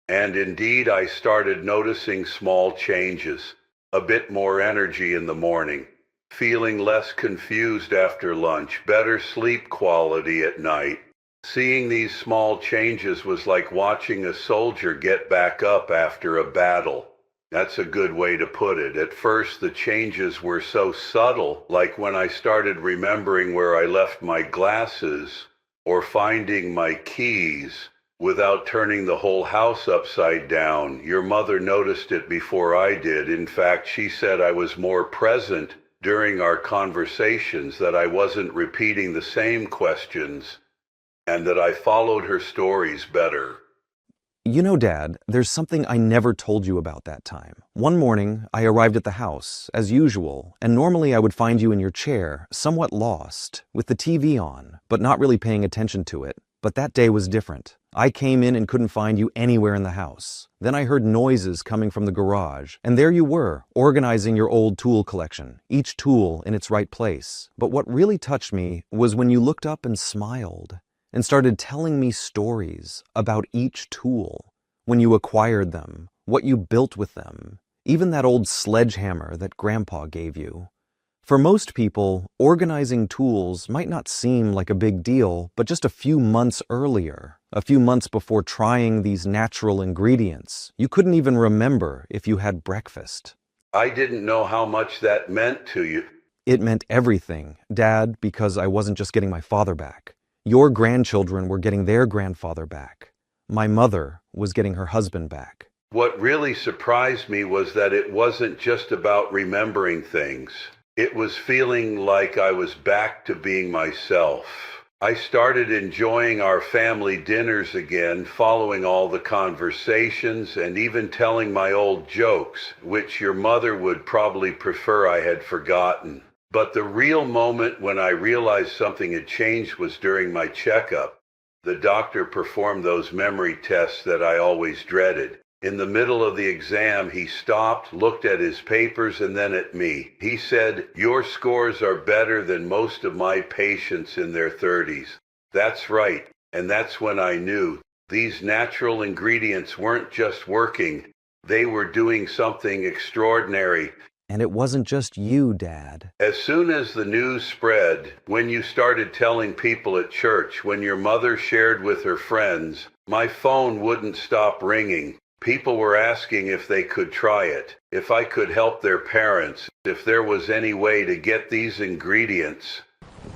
And indeed, I started noticing small changes, a bit more energy in the morning, feeling less confused after lunch, better sleep quality at night. Seeing these small changes was like watching a soldier get back up after a battle. That's a good way to put it. At first, the changes were so subtle, like when I started remembering where I left my glasses or finding my keys without turning the whole house upside down. Your mother noticed it before I did. In fact, she said I was more present during our conversations, that I wasn't repeating the same questions, and that I followed her stories better. You know, Dad, there's something I never told you about that time. One morning, I arrived at the house, as usual, and normally I would find you in your chair, somewhat lost, with the TV on, but not really paying attention to it. But that day was different. I came in and couldn't find you anywhere in the house. Then I heard noises coming from the garage, and there you were, organizing your old tool collection, each tool in its right place. But what really touched me was when you looked up and smiled, and started telling me stories about each tool, when you acquired them, what you built with them, even that old sledgehammer that Grandpa gave you. For most people, organizing tools might not seem like a big deal, but just a few months earlier, a few months before trying these natural ingredients, you couldn't even remember if you had breakfast. I didn't know how much that meant to you. It meant everything, Dad, because I wasn't just getting my father back. Your grandchildren were getting their grandfather back. My mother was getting her husband back. What really surprised me was that it wasn't just about remembering things. It was feeling like I was back to being myself. I started enjoying our family dinners again, following all the conversations and even telling my old jokes, which your mother would probably prefer I had forgotten. But the real moment when I realized something had changed was during my checkup. The doctor performed those memory tests that I always dreaded. In the middle of the exam, he stopped, looked at his papers, and then at me. He said, "Your scores are better than most of my patients in their 30s. That's right. And that's when I knew these natural ingredients weren't just working. They were doing something extraordinary. And it wasn't just you, Dad. As soon as the news spread, when you started telling people at church, when your mother shared with her friends, my phone wouldn't stop ringing. People were asking if they could try it, if I could help their parents, if there was any way to get these ingredients."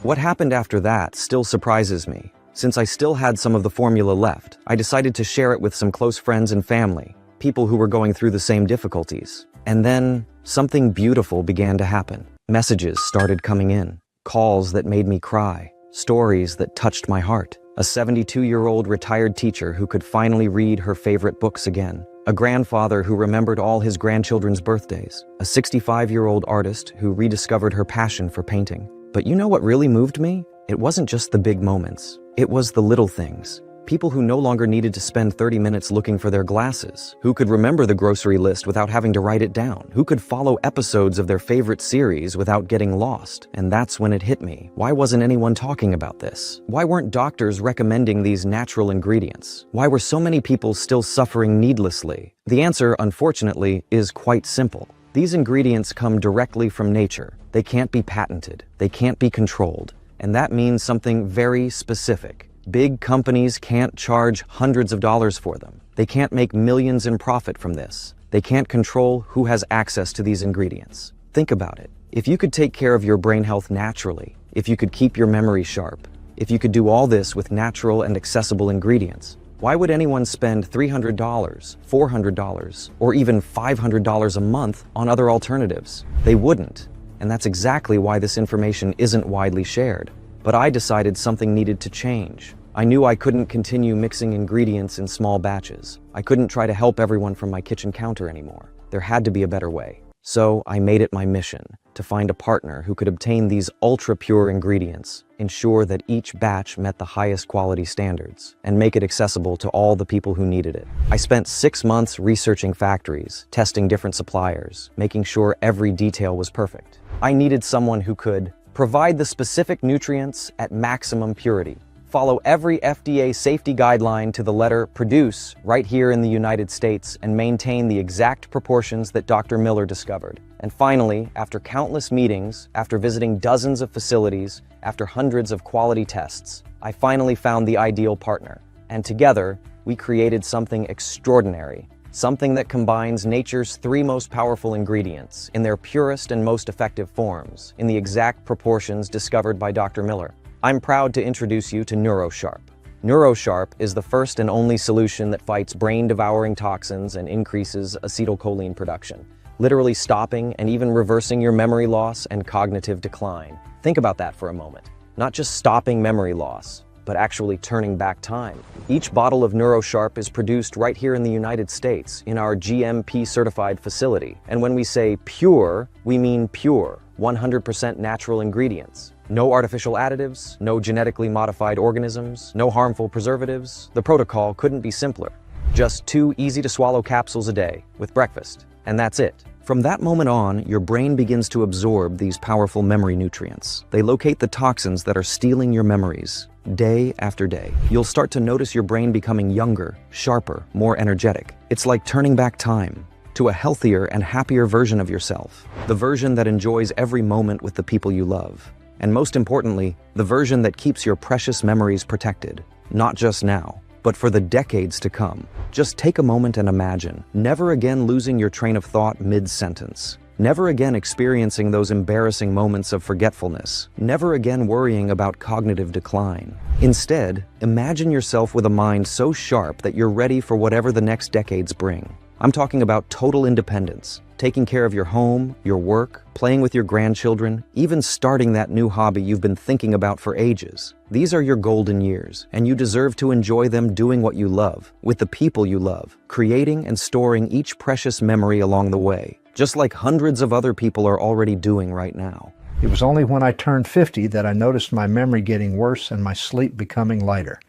What happened after that still surprises me. Since I still had some of the formula left, I decided to share it with some close friends and family, people who were going through the same difficulties. And then, something beautiful began to happen. Messages started coming in, calls that made me cry, stories that touched my heart. A 72-year-old retired teacher who could finally read her favorite books again. A grandfather who remembered all his grandchildren's birthdays. A 65-year-old artist who rediscovered her passion for painting. But you know what really moved me? It wasn't just the big moments. It was the little things. People who no longer needed to spend 30 minutes looking for their glasses, who could remember the grocery list without having to write it down, who could follow episodes of their favorite series without getting lost. And that's when it hit me. Why wasn't anyone talking about this? Why weren't doctors recommending these natural ingredients? Why were so many people still suffering needlessly? The answer, unfortunately, is quite simple. These ingredients come directly from nature. They can't be patented. They can't be controlled. And that means something very specific. Big companies can't charge hundreds of dollars for them. They can't make millions in profit from this. They can't control who has access to these ingredients. Think about it. If you could take care of your brain health naturally, if you could keep your memory sharp, if you could do all this with natural and accessible ingredients, why would anyone spend $300, $400, or even $500 a month on other alternatives? They wouldn't. And that's exactly why this information isn't widely shared. But I decided something needed to change. I knew I couldn't continue mixing ingredients in small batches. I couldn't try to help everyone from my kitchen counter anymore. There had to be a better way. So I made it my mission to find a partner who could obtain these ultra-pure ingredients, ensure that each batch met the highest quality standards, and make it accessible to all the people who needed it. I spent 6 months researching factories, testing different suppliers, making sure every detail was perfect. I needed someone who could provide the specific nutrients at maximum purity, follow every FDA safety guideline to the letter, produce right here in the United States, and maintain the exact proportions that Dr. Miller discovered. And finally, after countless meetings, after visiting dozens of facilities, after hundreds of quality tests, I finally found the ideal partner. And together, we created something extraordinary. Something that combines nature's 3 most powerful ingredients in their purest and most effective forms, in the exact proportions discovered by Dr. Miller. I'm proud to introduce you to Neuro Sharp. Neuro Sharp is the first and only solution that fights brain-devouring toxins and increases acetylcholine production, literally stopping and even reversing your memory loss and cognitive decline. Think about that for a moment. Not just stopping memory loss, but actually turning back time. Each bottle of Neuro Sharp is produced right here in the United States in our GMP-certified facility. And when we say pure, we mean pure, 100% natural ingredients. No artificial additives, no genetically modified organisms, no harmful preservatives. The protocol couldn't be simpler. Just 2 easy-to-swallow capsules a day with breakfast, and that's it. From that moment on, your brain begins to absorb these powerful memory nutrients. They locate the toxins that are stealing your memories. Day after day, you'll start to notice your brain becoming younger, sharper, more energetic. It's like turning back time to a healthier and happier version of yourself. The version that enjoys every moment with the people you love. And most importantly, the version that keeps your precious memories protected. Not just now, but for the decades to come. Just take a moment and imagine, never again losing your train of thought mid-sentence. Never again experiencing those embarrassing moments of forgetfulness. Never again worrying about cognitive decline. Instead, imagine yourself with a mind so sharp that you're ready for whatever the next decades bring. I'm talking about total independence, taking care of your home, your work, playing with your grandchildren, even starting that new hobby you've been thinking about for ages. These are your golden years, and you deserve to enjoy them doing what you love, with the people you love, creating and storing each precious memory along the way, just like hundreds of other people are already doing right now. It was only when I turned 50 that I noticed my memory getting worse and my sleep becoming lighter.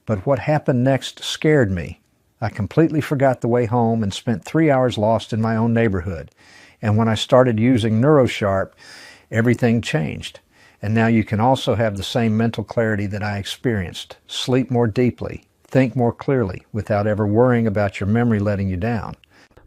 But what happened next scared me. I completely forgot the way home and spent 3 hours lost in my own neighborhood. And when I started using Neuro Sharp, everything changed. And now you can also have the same mental clarity that I experienced. Sleep more deeply, think more clearly, without ever worrying about your memory letting you down.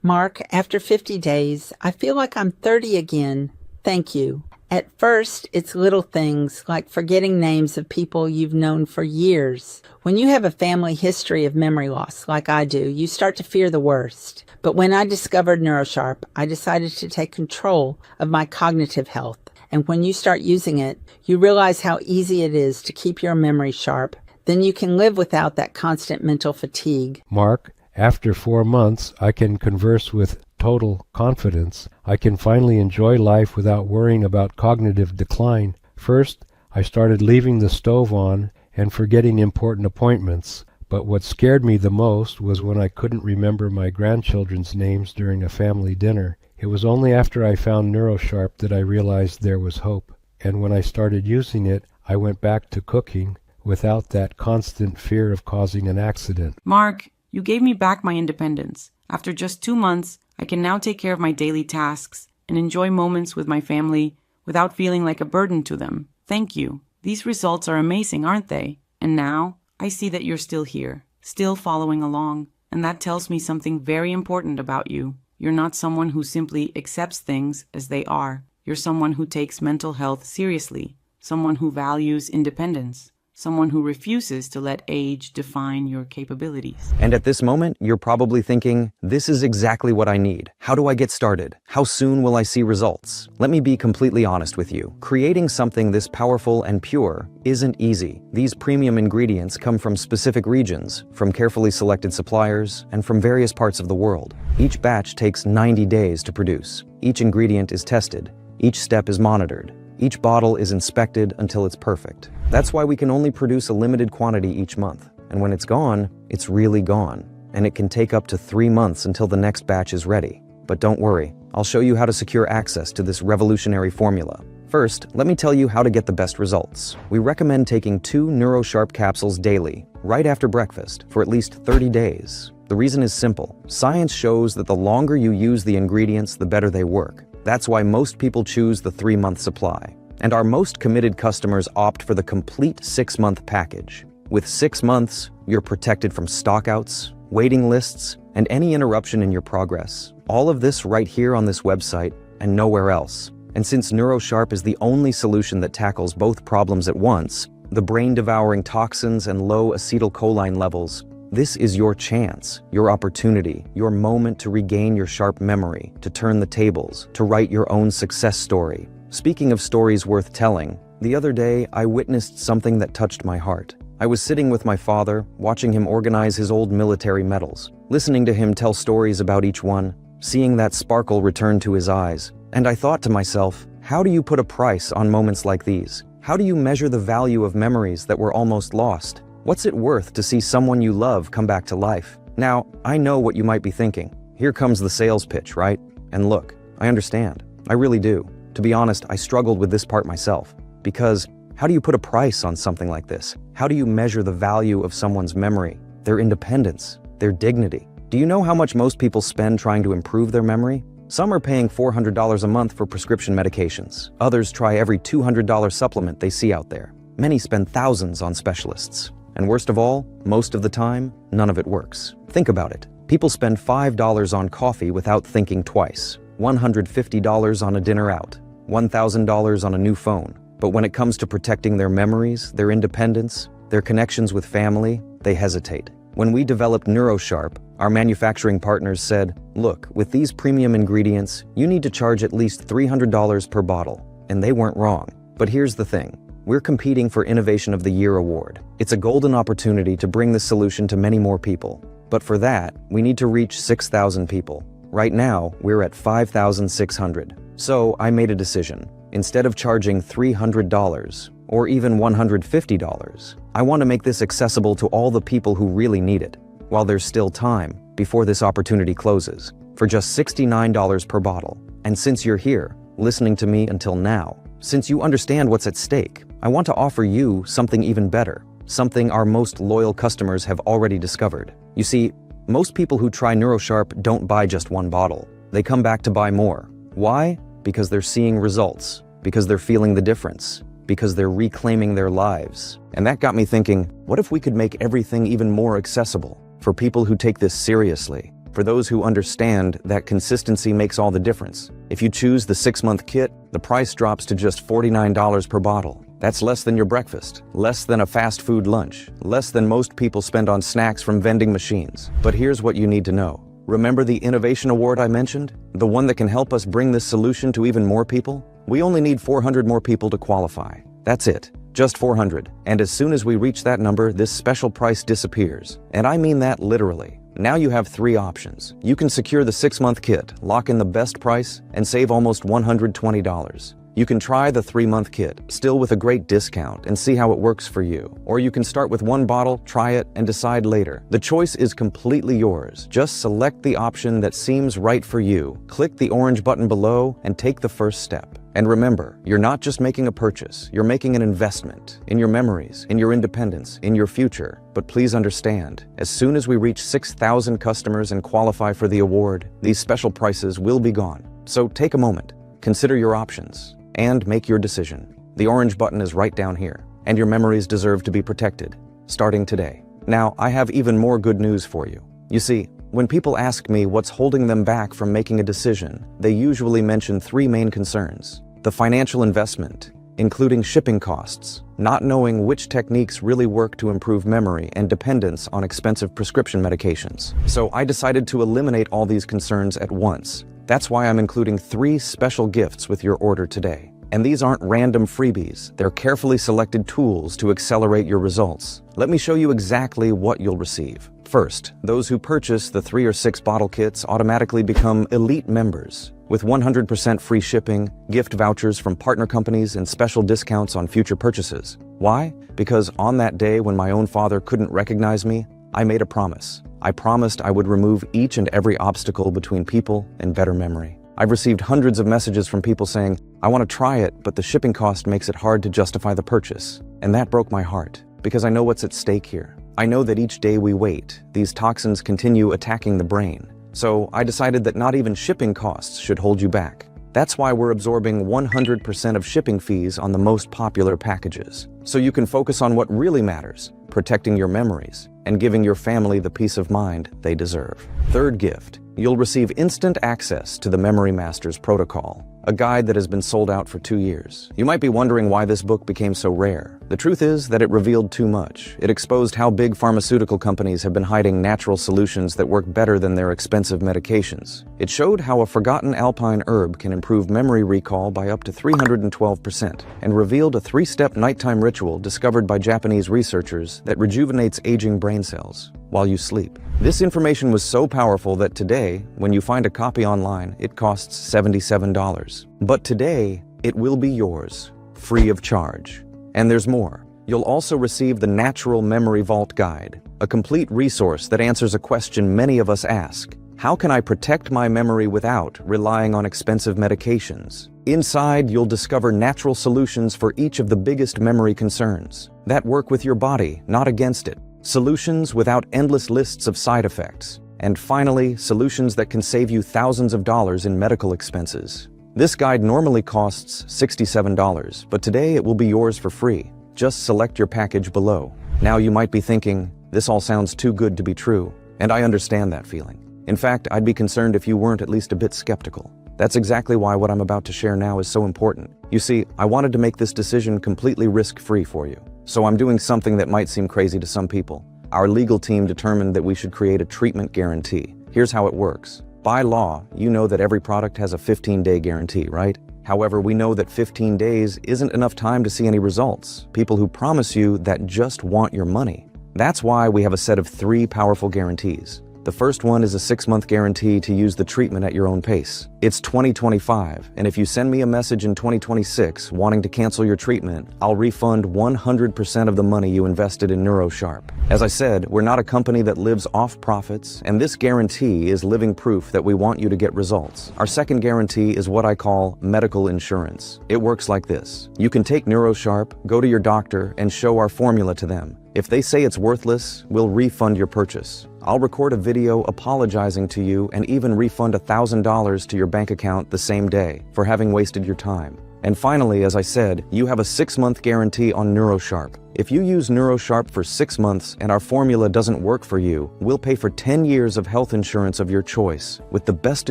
Mark, after 50 days, I feel like I'm 30 again. Thank you. At first, it's little things like forgetting names of people you've known for years. When you have a family history of memory loss, like I do, you start to fear the worst. But when I discovered NeuroSharp, I decided to take control of my cognitive health. And when you start using it, you realize how easy it is to keep your memory sharp. Then you can live without that constant mental fatigue. Mark, after 4 months, I can converse with total confidence. I can finally enjoy life without worrying about cognitive decline. First, I started leaving the stove on and forgetting important appointments. But what scared me the most was when I couldn't remember my grandchildren's names during a family dinner. It was only after I found NeuroSharp that I realized there was hope. And when I started using it, I went back to cooking without that constant fear of causing an accident. Mark, you gave me back my independence. After just 2 months, I can now take care of my daily tasks and enjoy moments with my family without feeling like a burden to them. Thank you. These results are amazing, aren't they? And now, I see that you're still here, still following along, and that tells me something very important about you. You're not someone who simply accepts things as they are. You're someone who takes mental health seriously, someone who values independence, someone who refuses to let age define your capabilities. And at this moment, you're probably thinking, this is exactly what I need. How do I get started? How soon will I see results? Let me be completely honest with you. Creating something this powerful and pure isn't easy. These premium ingredients come from specific regions, from carefully selected suppliers, and from various parts of the world. Each batch takes 90 days to produce. Each ingredient is tested. Each step is monitored. Each bottle is inspected until it's perfect. That's why we can only produce a limited quantity each month. And when it's gone, it's really gone. And it can take up to 3 months until the next batch is ready. But don't worry, I'll show you how to secure access to this revolutionary formula. First, let me tell you how to get the best results. We recommend taking 2 NeuroSharp capsules daily, right after breakfast, for at least 30 days. The reason is simple. Science shows that the longer you use the ingredients, the better they work. That's why most people choose the 3-month supply. And our most committed customers opt for the complete 6-month package. With 6 months, you're protected from stockouts, waiting lists, and any interruption in your progress. All of this right here on this website and nowhere else. And since NeuroSharp is the only solution that tackles both problems at once, the brain-devouring toxins and low acetylcholine levels, this is your chance, your opportunity, your moment to regain your sharp memory, to turn the tables, to write your own success story. Speaking of stories worth telling, the other day I witnessed something that touched my heart. I was sitting with my father, watching him organize his old military medals, listening to him tell stories about each one, seeing that sparkle return to his eyes. And I thought to myself, how do you put a price on moments like these? How do you measure the value of memories that were almost lost? What's it worth to see someone you love come back to life? Now, I know what you might be thinking. Here comes the sales pitch, right? And look, I understand. I really do. To be honest, I struggled with this part myself. Because how do you put a price on something like this? How do you measure the value of someone's memory, their independence, their dignity? Do you know how much most people spend trying to improve their memory? Some are paying $400 a month for prescription medications. Others try every $200 supplement they see out there. Many spend thousands on specialists. And worst of all, most of the time, none of it works. Think about it. People spend $5 on coffee without thinking twice, $150 on a dinner out, $1,000 on a new phone. But when it comes to protecting their memories, their independence, their connections with family, they hesitate. When we developed NeuroSharp, our manufacturing partners said, look, with these premium ingredients, you need to charge at least $300 per bottle. And they weren't wrong. But here's the thing. We're competing for Innovation of the Year award. It's a golden opportunity to bring this solution to many more people. But for that, we need to reach 6,000 people. Right now, we're at 5,600. So I made a decision. Instead of charging $300 or even $150, I want to make this accessible to all the people who really need it, while there's still time before this opportunity closes, for just $69 per bottle. And since you're here, listening to me until now, since you understand what's at stake, I want to offer you something even better, something our most loyal customers have already discovered. You see, Most people who try Neuro Sharp don't buy just one bottle. They come back to buy more. Why? Because they're seeing results, because they're feeling the difference, because they're reclaiming their lives. And that got me thinking, what if we could make everything even more accessible for people who take this seriously? For those who understand that consistency makes all the difference. If you choose the 6-month kit, the price drops to just $49 per bottle. That's less than your breakfast, less than a fast food lunch, less than most people spend on snacks from vending machines. But here's what you need to know. Remember the Innovation Award I mentioned? The one that can help us bring this solution to even more people? We only need 400 more people to qualify. That's it. Just 400. And as soon as we reach that number, this special price disappears. And I mean that literally. Now you have 3 options. You can secure the 6-month kit, lock in the best price, and save almost $120. You can try the 3-month kit, still with a great discount, and see how it works for you. Or you can start with 1 bottle, try it, and decide later. The choice is completely yours. Just select the option that seems right for you. Click the orange button below and take the first step. And remember, you're not just making a purchase, you're making an investment in your memories, in your independence, in your future. But please understand, as soon as we reach 6,000 customers and qualify for the award, these special prices will be gone. So take a moment, consider your options, and make your decision. The orange button is right down here, and your memories deserve to be protected, starting today. Now, I have even more good news for you. You see, when people ask me what's holding them back from making a decision, they usually mention 3 main concerns. The financial investment, including shipping costs, not knowing which techniques really work to improve memory, and dependence on expensive prescription medications. So I decided to eliminate all these concerns at once. That's why I'm including 3 special gifts with your order today. And these aren't random freebies. They're carefully selected tools to accelerate your results. Let me show you exactly what you'll receive. First, those who purchase the 3 or 6 bottle kits automatically become elite members with 100% free shipping, gift vouchers from partner companies, and special discounts on future purchases. Why? Because on that day when my own father couldn't recognize me, I made a promise. I promised I would remove each and every obstacle between people and better memory. I've received hundreds of messages from people saying, I want to try it, but the shipping cost makes it hard to justify the purchase. And that broke my heart, because I know what's at stake here. I know that each day we wait, these toxins continue attacking the brain. So I decided that not even shipping costs should hold you back. That's why we're absorbing 100% of shipping fees on the most popular packages. So you can focus on what really matters, protecting your memories, and giving your family the peace of mind they deserve. Third gift, you'll receive instant access to the Memory Masters Protocol, a guide that has been sold out for 2 years. You might be wondering why this book became so rare. The truth is that it revealed too much. It exposed how big pharmaceutical companies have been hiding natural solutions that work better than their expensive medications. It showed how a forgotten alpine herb can improve memory recall by up to 312%, and revealed a 3-step nighttime ritual discovered by Japanese researchers that rejuvenates aging brain cells while you sleep. This information was so powerful that today, when you find a copy online, it costs $77. But today, it will be yours, free of charge. And there's more. You'll also receive the Natural Memory Vault Guide, a complete resource that answers a question many of us ask. How can I protect my memory without relying on expensive medications? Inside, you'll discover natural solutions for each of the biggest memory concerns that work with your body, not against it. Solutions without endless lists of side effects. And finally, solutions that can save you thousands of dollars in medical expenses. This guide normally costs $67, but today it will be yours for free. Just select your package below. Now you might be thinking, this all sounds too good to be true, and I understand that feeling. In fact, I'd be concerned if you weren't at least a bit skeptical. That's exactly why what I'm about to share now is so important. You see, I wanted to make this decision completely risk-free for you. So I'm doing something that might seem crazy to some people. Our legal team determined that we should create a treatment guarantee. Here's how it works. By law, you know that every product has a 15-day guarantee, right? However, we know that 15 days isn't enough time to see any results. People who promise you that just want your money. That's why we have a set of 3 powerful guarantees. The first one is a 6-month guarantee to use the treatment at your own pace. It's 2025, and if you send me a message in 2026 wanting to cancel your treatment, I'll refund 100% of the money you invested in Neuro Sharp. As I said, we're not a company that lives off profits, and this guarantee is living proof that we want you to get results. Our second guarantee is what I call medical insurance. It works like this. You can take Neuro Sharp, go to your doctor, and show our formula to them. If they say it's worthless, we'll refund your purchase. I'll record a video apologizing to you and even refund $1,000 to your bank account the same day for having wasted your time. And finally, as I said, you have a 6-month guarantee on Neuro Sharp. If you use Neuro Sharp for 6 months and our formula doesn't work for you, we'll pay for 10 years of health insurance of your choice with the best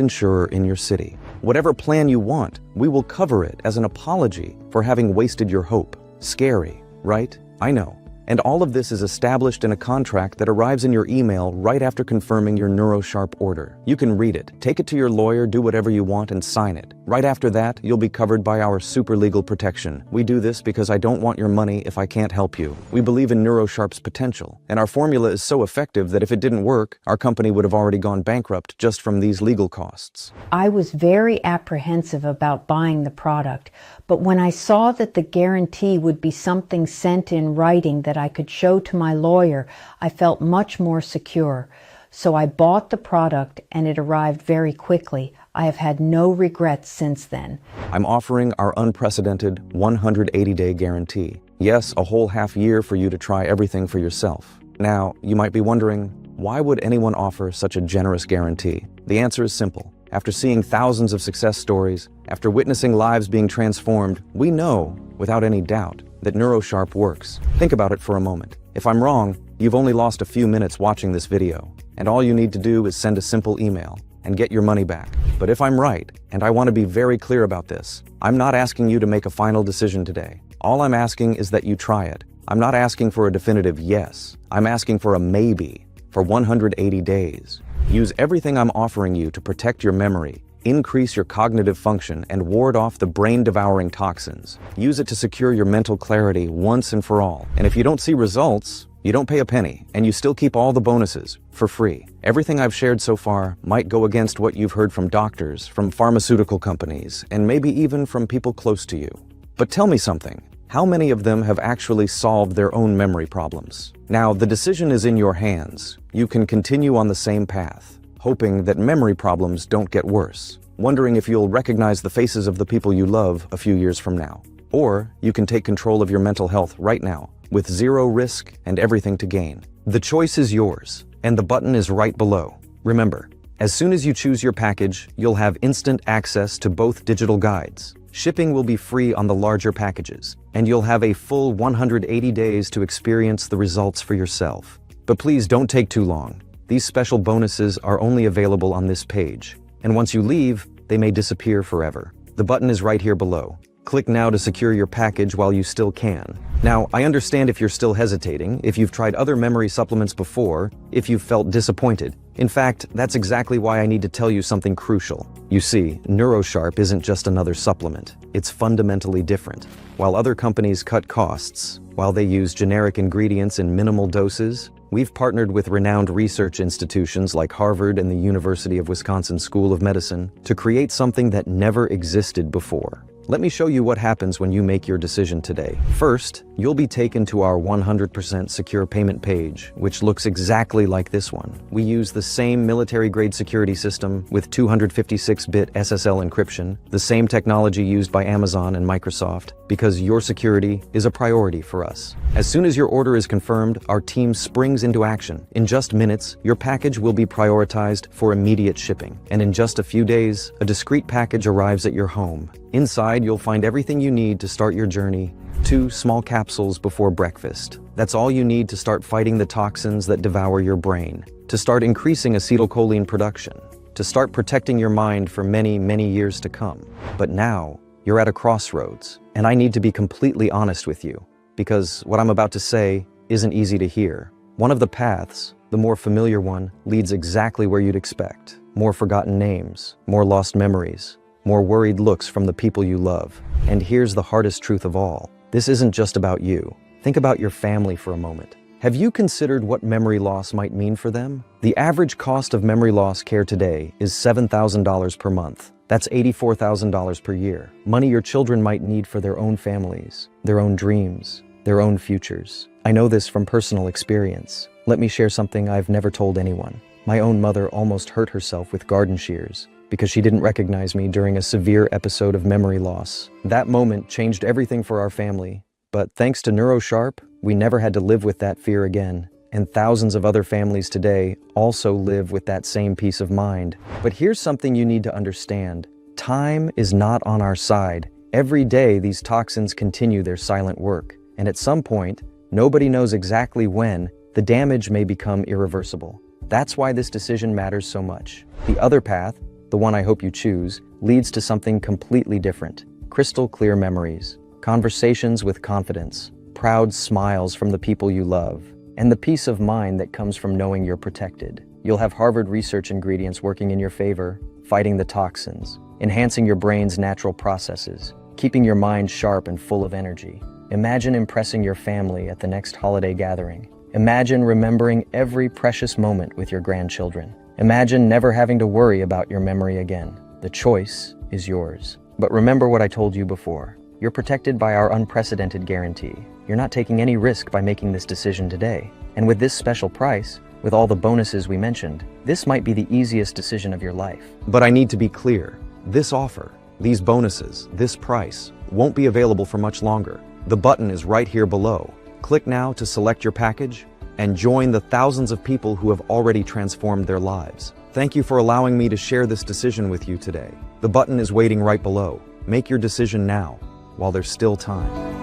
insurer in your city. Whatever plan you want, we will cover it as an apology for having wasted your hope. Scary, right? I know. And all of this is established in a contract that arrives in your email right after confirming your Neuro Sharp order. You can read it, take it to your lawyer, do whatever you want, and sign it. Right after that, you'll be covered by our super legal protection. We do this because I don't want your money if I can't help you. We believe in Neuro Sharp's potential, and our formula is so effective that if it didn't work, our company would have already gone bankrupt just from these legal costs. I was very apprehensive about buying the product, but when I saw that the guarantee would be something sent in writing that I could show to my lawyer, I felt much more secure. So I bought the product and it arrived very quickly. I have had no regrets since then. I'm offering our unprecedented 180-day guarantee. Yes, a whole half year for you to try everything for yourself. Now, you might be wondering, why would anyone offer such a generous guarantee? The answer is simple. After seeing thousands of success stories, after witnessing lives being transformed, we know, without any doubt, that Neuro Sharp works. Think about it for a moment. If I'm wrong, you've only lost a few minutes watching this video, and all you need to do is send a simple email and get your money back. But if I'm right, and I want to be very clear about this, I'm not asking you to make a final decision today. All I'm asking is that you try it. I'm not asking for a definitive yes. I'm asking for a maybe for 180 days. Use everything I'm offering you to protect your memory, increase your cognitive function, and ward off the brain-devouring toxins. Use it to secure your mental clarity once and for all. And if you don't see results, you don't pay a penny, and you still keep all the bonuses for free. Everything I've shared so far might go against what you've heard from doctors, from pharmaceutical companies, and maybe even from people close to you. But tell me something. How many of them have actually solved their own memory problems? Now, the decision is in your hands. You can continue on the same path, hoping that memory problems don't get worse, wondering if you'll recognize the faces of the people you love a few years from now. Or you can take control of your mental health right now, with zero risk and everything to gain. The choice is yours, and the button is right below. Remember, as soon as you choose your package, you'll have instant access to both digital guides. Shipping will be free on the larger packages, and you'll have a full 180 days to experience the results for yourself. But please don't take too long. These special bonuses are only available on this page, and once you leave, they may disappear forever. The button is right here below. Click now to secure your package while you still can. Now, I understand if you're still hesitating, if you've tried other memory supplements before, if you've felt disappointed. In fact, that's exactly why I need to tell you something crucial. You see, Neuro Sharp isn't just another supplement. It's fundamentally different. While other companies cut costs, while they use generic ingredients in minimal doses, we've partnered with renowned research institutions like Harvard and the University of Wisconsin School of Medicine to create something that never existed before. Let me show you what happens when you make your decision today. First, you'll be taken to our 100% secure payment page, which looks exactly like this one. We use the same military-grade security system with 256-bit SSL encryption, the same technology used by Amazon and Microsoft, because your security is a priority for us. As soon as your order is confirmed, our team springs into action. In just minutes, your package will be prioritized for immediate shipping. And in just a few days, a discreet package arrives at your home. Inside, you'll find everything you need to start your journey. 2 small capsules before breakfast. That's all you need to start fighting the toxins that devour your brain, to start increasing acetylcholine production, to start protecting your mind for many, many years to come. But now, you're at a crossroads, and I need to be completely honest with you, because what I'm about to say isn't easy to hear. One of the paths, the more familiar one, leads exactly where you'd expect. More forgotten names, more lost memories, more worried looks from the people you love. And here's the hardest truth of all. This isn't just about you. Think about your family for a moment. Have you considered what memory loss might mean for them? The average cost of memory loss care today is $7,000 per month. That's $84,000 per year. Money your children might need for their own families, their own dreams, their own futures. I know this from personal experience. Let me share something I've never told anyone. My own mother almost hurt herself with garden shears because she didn't recognize me during a severe episode of memory loss. That moment changed everything for our family. But thanks to Neuro Sharp, we never had to live with that fear again. And thousands of other families today also live with that same peace of mind. But here's something you need to understand. Time is not on our side. Every day, these toxins continue their silent work. And at some point, nobody knows exactly when, the damage may become irreversible. That's why this decision matters so much. The other path, the one I hope you choose, leads to something completely different. Crystal clear memories, conversations with confidence, proud smiles from the people you love, and the peace of mind that comes from knowing you're protected. You'll have Harvard research ingredients working in your favor, fighting the toxins, enhancing your brain's natural processes, keeping your mind sharp and full of energy. Imagine impressing your family at the next holiday gathering. Imagine remembering every precious moment with your grandchildren. Imagine never having to worry about your memory again. The choice is yours. But remember what I told you before. You're protected by our unprecedented guarantee. You're not taking any risk by making this decision today. And with this special price, with all the bonuses we mentioned, this might be the easiest decision of your life. But I need to be clear. This offer, these bonuses, this price, won't be available for much longer. The button is right here below. Click now to select your package and join the thousands of people who have already transformed their lives. Thank you for allowing me to share this decision with you today. The button is waiting right below. Make your decision now, while there's still time.